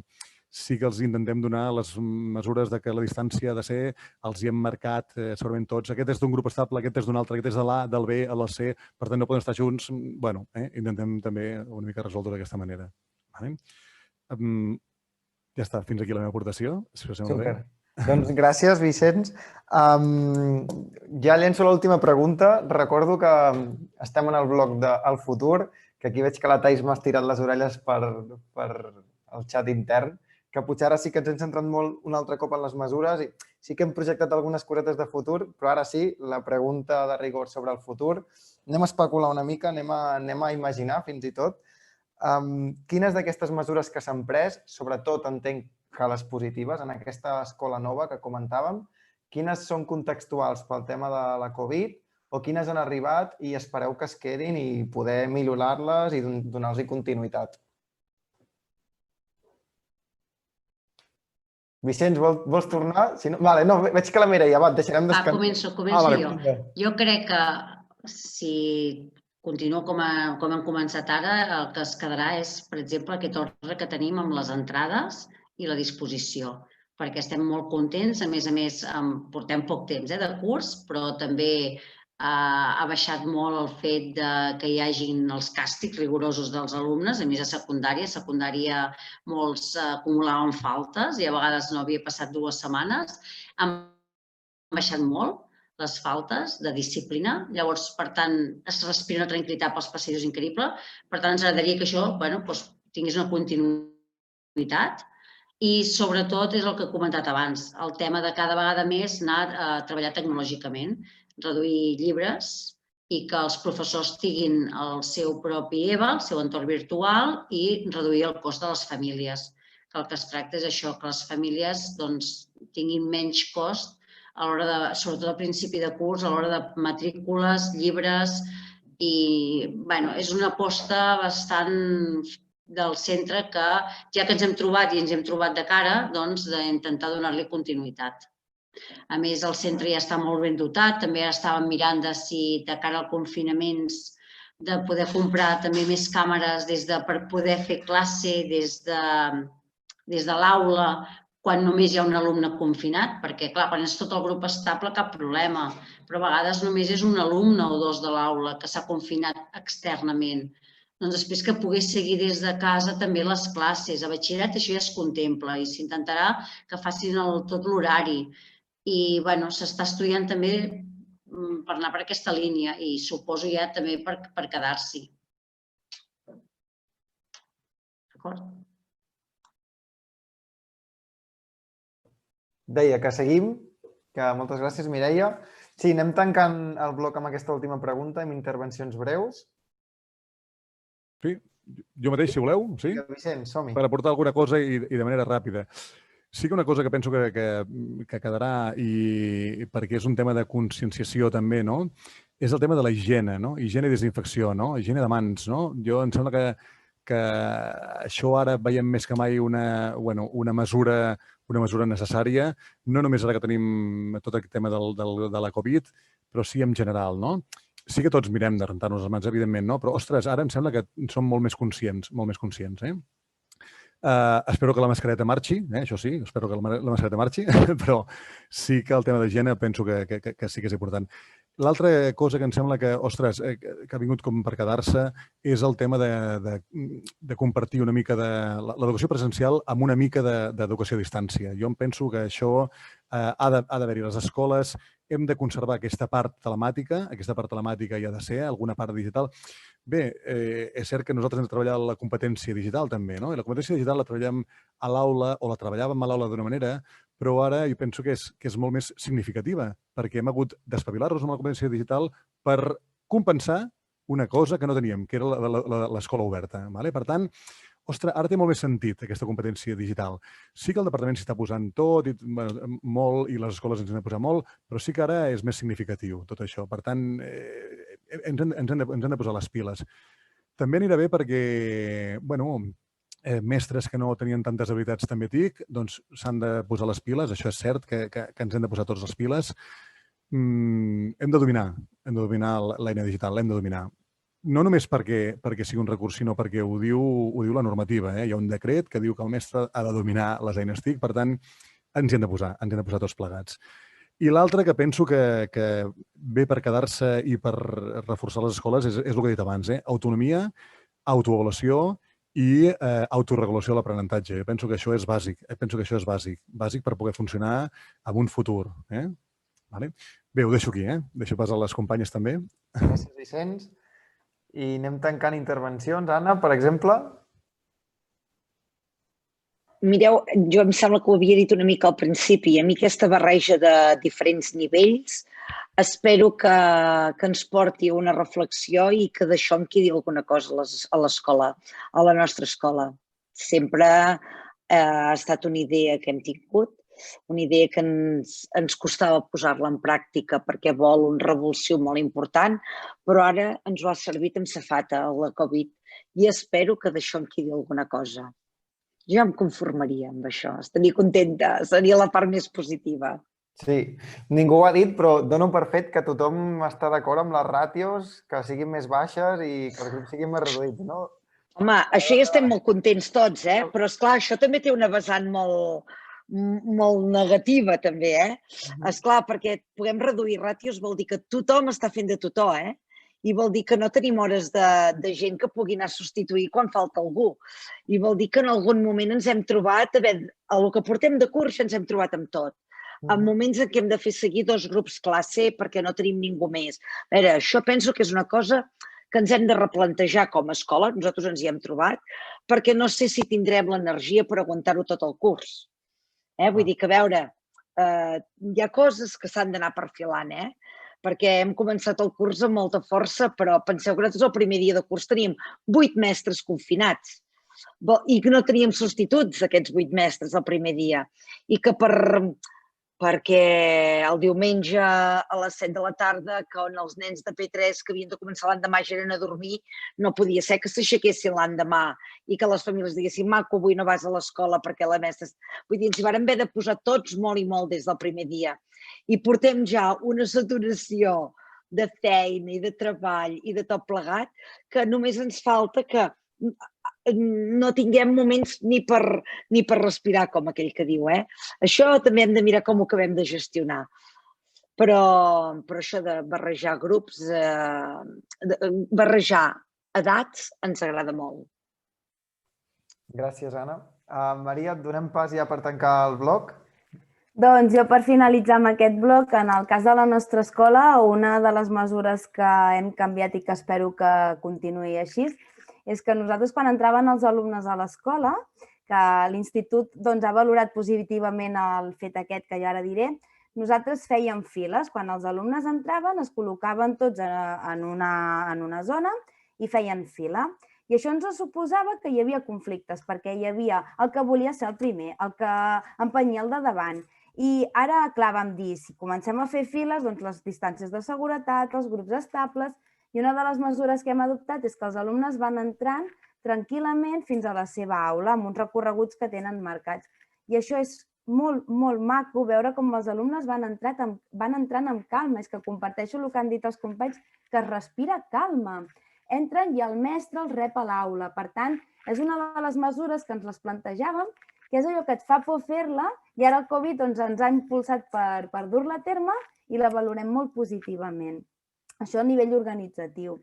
sí que els intentem donar les mesures de que la distància ha de ser, els hi hem marcat segurament tots. Aquest és d'un grup estable, aquest és d'un altre, aquest és de l'A, del B, del C, per tant no poden estar junts. Bueno, intentem també una mica resoldre d'aquesta manera. Ja està, fins aquí la meva aportació. Super. Doncs gràcies, Vicenç. Ja llenço l'última pregunta. Recordo que estem en el bloc del futur, que aquí veig que la Thais m'ha estirat les orelles per el xat intern, que potser ara sí que ens hem centrat molt un altre cop en les mesures i sí que hem projectat algunes cosetes de futur, però ara sí, la pregunta de rigor sobre el futur. Anem a especular una mica, anem a imaginar fins i tot. Quines d'aquestes mesures que s'han pres, sobretot entenc que les positives en aquesta escola nova que comentàvem, quines són contextuals pel tema de la Covid o quines han arribat i espereu que es quedin i poder millorar-les i donar-los continuïtat? Vicenç, vols tornar? Vale, no, veig que la Mireia, va, et deixarem descansar. Començo jo. Jo crec que si continuo com hem començat ara, el que es quedarà és, per exemple, aquest ordre que tenim amb les entrades i la disposició, perquè estem molt contents. A més, portem poc temps de curs, però també ha baixat molt el fet que hi hagin els càstigs rigorosos dels alumnes. A més, a secundària molts acumulaven faltes i a vegades no havia passat 2 setmanes. Han baixat molt les faltes de disciplina. Llavors, per tant, es respira una tranquil·litat pels passadissos increïble. Per tant, ens agradaria que això tingués una continuïtat. I, sobretot, és el que he comentat abans, el tema de cada vegada més anar a treballar tecnològicament, reduir llibres i que els professors tinguin el seu propi EVA, el seu entorn virtual i reduir el cost de les famílies. Que el que es tracta és això, que les famílies tinguin menys cost a l'hora de, sobretot al principi de curs, a l'hora de matrícules, llibres i, bueno, és una aposta bastant del centre que, ja que ens hem trobat i ens hem trobat de cara, doncs d'intentar donar-li continuïtat. A més, el centre ja està molt ben dotat, també estàvem mirant de si de cara al confinament de poder comprar també més càmeres per poder fer classe des de l'aula quan només hi ha un alumne confinat, perquè, clar, quan és tot el grup estable cap problema, però a vegades només és un alumne o 2 de l'aula que s'ha confinat externament. Doncs després que pogués seguir des de casa també les classes. A batxillerat això ja es contempla i s'intentarà que facin tot l'horari. I s'està estudiant també per anar per aquesta línia i suposo ja també per quedar-s'hi. D'acord? Deia que seguim, que moltes gràcies, Mireia. Sí, anem tancant el bloc amb aquesta última pregunta, amb intervencions breus. Sí, jo mateix, si voleu, sí? Vicenç, som-hi. Per aportar alguna cosa i de manera ràpida. Sí que una cosa que penso que quedarà, i perquè és un tema de conscienciació també, no? És el tema de la higiene, no? Higiene i desinfecció, no? Higiene de mans, no? Jo em sembla que això ara veiem més que mai una mesura necessària, no només ara que tenim tot aquest tema de la Covid, però sí en general, no? Sí que tots mirem de rentar-nos les mans, evidentment, no? Però, ostres, ara em sembla que som molt més conscients, Espero que la mascareta marxi, això sí, espero que la mascareta marxi, però sí que el tema d'higiene penso que sí que és important. L'altra cosa que em sembla que, ostres, que ha vingut com per quedar-se és el tema de compartir una mica de l'educació presencial amb una mica d'educació a distància. Jo em penso que això ha d'haver-hi a les escoles, hem de conservar aquesta part telemàtica hi ha de ser, alguna part digital. Bé, és cert que nosaltres hem de treballar la competència digital també, no? I la competència digital la treballem a l'aula o la treballàvem a l'aula d'una manera, però ara jo penso que és molt més significativa, perquè hem hagut d'espavilar-nos amb la competència digital per compensar una cosa que no teníem, que era l'escola oberta. Per tant, ostres, ara té molt més sentit aquesta competència digital. Sí que el departament s'hi està posant tot, molt, i les escoles ens han de posar molt, però sí que ara és més significatiu tot això. Per tant, ens hem de posar les piles. També anirà bé perquè, mestres que no tenien tantes habilitats també TIC, doncs s'han de posar les piles, això és cert, que ens hem de posar tots les piles. Hem de dominar l'eina digital, l'hem de dominar. No només perquè sigui un recurs, sinó perquè ho diu la normativa. Hi ha un decret que diu que el mestre ha de dominar les eines TIC, per tant, ens hi hem de posar tots plegats. I l'altre que penso que ve per quedar-se i per reforçar les escoles és el que he dit abans, autonomia, autoavaluació i autorregulació de l'aprenentatge. Jo penso que això és bàsic. Bàsic per poder funcionar en un futur. Bé, ho deixo aquí, deixo pas a les companyes també. Gràcies, Vicenç. I anem tancant intervencions. Anna, per exemple? Mireu, jo em sembla que ho havia dit una mica al principi. A mi aquesta barreja de diferents nivells espero que ens porti a una reflexió i que d'això en quedi alguna cosa a l'escola, a la nostra escola. Sempre ha estat una idea que hem tingut, una idea que ens costava posar-la en pràctica perquè vol un revulsiu molt important, però ara ens ho ha servit amb safata, la Covid, i espero que d'això en quedi alguna cosa. Jo em conformaria amb això, estaria contenta, seria la part més positiva. Sí, ningú ho ha dit, però dono per fet que tothom està d'acord amb les ràtios, que siguin més baixes i que els grups siguin més reduïts, no? Home, això ja estem molt contents tots, però esclar, això també té una vessant molt negativa, també, Esclar, perquè puguem reduir ràtios vol dir que tothom està fent de tutó, I vol dir que no tenim hores de gent que pugui anar a substituir quan falta algú. I vol dir que en algun moment ens hem trobat, el que portem de curs ens hem trobat amb tot. En moments en què hem de fer seguir 2 grups classe perquè no tenim ningú més. A veure, això penso que és una cosa que ens hem de replantejar com a escola, nosaltres ens hi hem trobat, perquè no sé si tindrem l'energia per aguantar-ho tot el curs. Vull dir que, a veure, hi ha coses que s'han d'anar perfilant, perquè hem començat el curs amb molta força, però penseu que nosaltres el primer dia de curs teníem 8 mestres confinats i que no teníem substituts aquests 8 mestres el primer dia i que perquè el diumenge a les 7 de la tarda, quan els nens de P3 que havien de començar l'endemà ja eren a dormir, no podia ser que s'aixequessin l'endemà i que les famílies diguessin, maco, avui no vas a l'escola perquè la mestra... Vull dir, ens hi vam haver de posar tots molt i molt des del primer dia. I portem ja una saturació de feina i de treball i de tot plegat que només ens falta que no tinguem moments ni per respirar, com aquell que diu. Això també hem de mirar com ho acabem de gestionar. Però això de barrejar grups, barrejar edats, ens agrada molt. Gràcies, Anna. Maria, et donem pas ja per tancar el bloc. Doncs jo, per finalitzar amb aquest bloc, en el cas de la nostra escola, una de les mesures que hem canviat i que espero que continuï així és que nosaltres, quan entraven els alumnes a l'escola, que l'institut ha valorat positivament el fet aquest que jo ara diré, nosaltres fèiem files. Quan els alumnes entraven, es col·locaven tots en una zona i feien fila. I això ens suposava que hi havia conflictes, perquè hi havia el que volia ser el primer, el que empenyia el de davant. I ara, clar, vam dir, si comencem a fer files, doncs les distàncies de seguretat, els grups estables... I una de les mesures que hem adoptat és que els alumnes van entrant tranquil·lament fins a la seva aula, amb uns recorreguts que tenen marcats. I això és molt, molt maco, veure com els alumnes van entrant amb calma. És que comparteixo el que han dit els companys, que es respira calma. Entren i el mestre els rep a l'aula. Per tant, és una de les mesures que ens les plantejàvem, que és allò que et fa por fer-la, i ara el Covid ens ha impulsat per dur-la a terme i la valorem molt positivament. Això a nivell organitzatiu.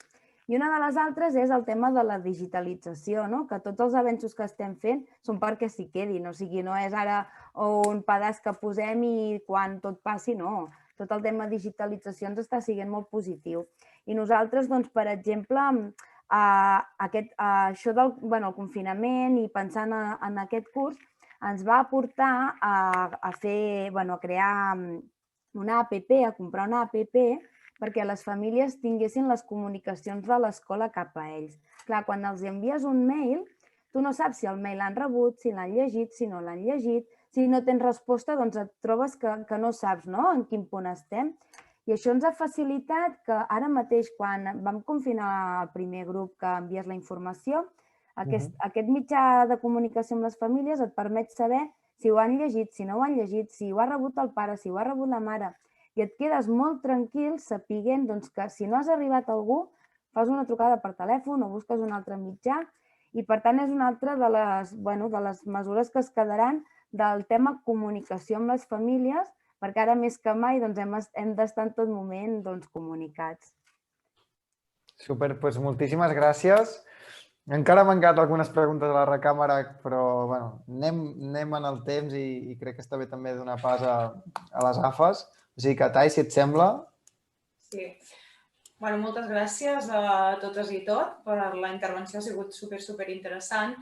I una de les altres és el tema de la digitalització, que tots els avenços que estem fent són perquè s'hi quedin. O sigui, no és ara un pedaç que posem i quan tot passi, no. Tot el tema de digitalització ens està sent molt positiu. I nosaltres, per exemple, això del confinament i pensant en aquest curs, ens va portar a crear una app, a comprar una app, perquè les famílies tinguessin les comunicacions de l'escola cap a ells. Clar, quan els envies un mail, tu no saps si el mail l'han rebut, si l'han llegit, si no l'han llegit, si no tens resposta, doncs et trobes que no saps en quin punt estem. I això ens ha facilitat que ara mateix, quan vam confinar el primer grup que envies la informació, aquest mitjà de comunicació amb les famílies et permet saber si ho han llegit, si no ho han llegit, si ho ha rebut el pare, si ho ha rebut la mare. I et quedes molt tranquil sapiguent que si no has arribat a algú, fas una trucada per telèfon o busques un altre mitjà. I, per tant, és una altra de les mesures que es quedaran del tema comunicació amb les famílies, perquè ara més que mai hem d'estar en tot moment comunicats. Super, doncs moltíssimes gràcies. Encara m'han quedat algunes preguntes a la recàmera, però anem en el temps i crec que està bé també donar pas a les AFAs. O sigui que, Tai, si et sembla... Sí. Moltes gràcies a totes i tot per la intervenció, ha sigut super interessant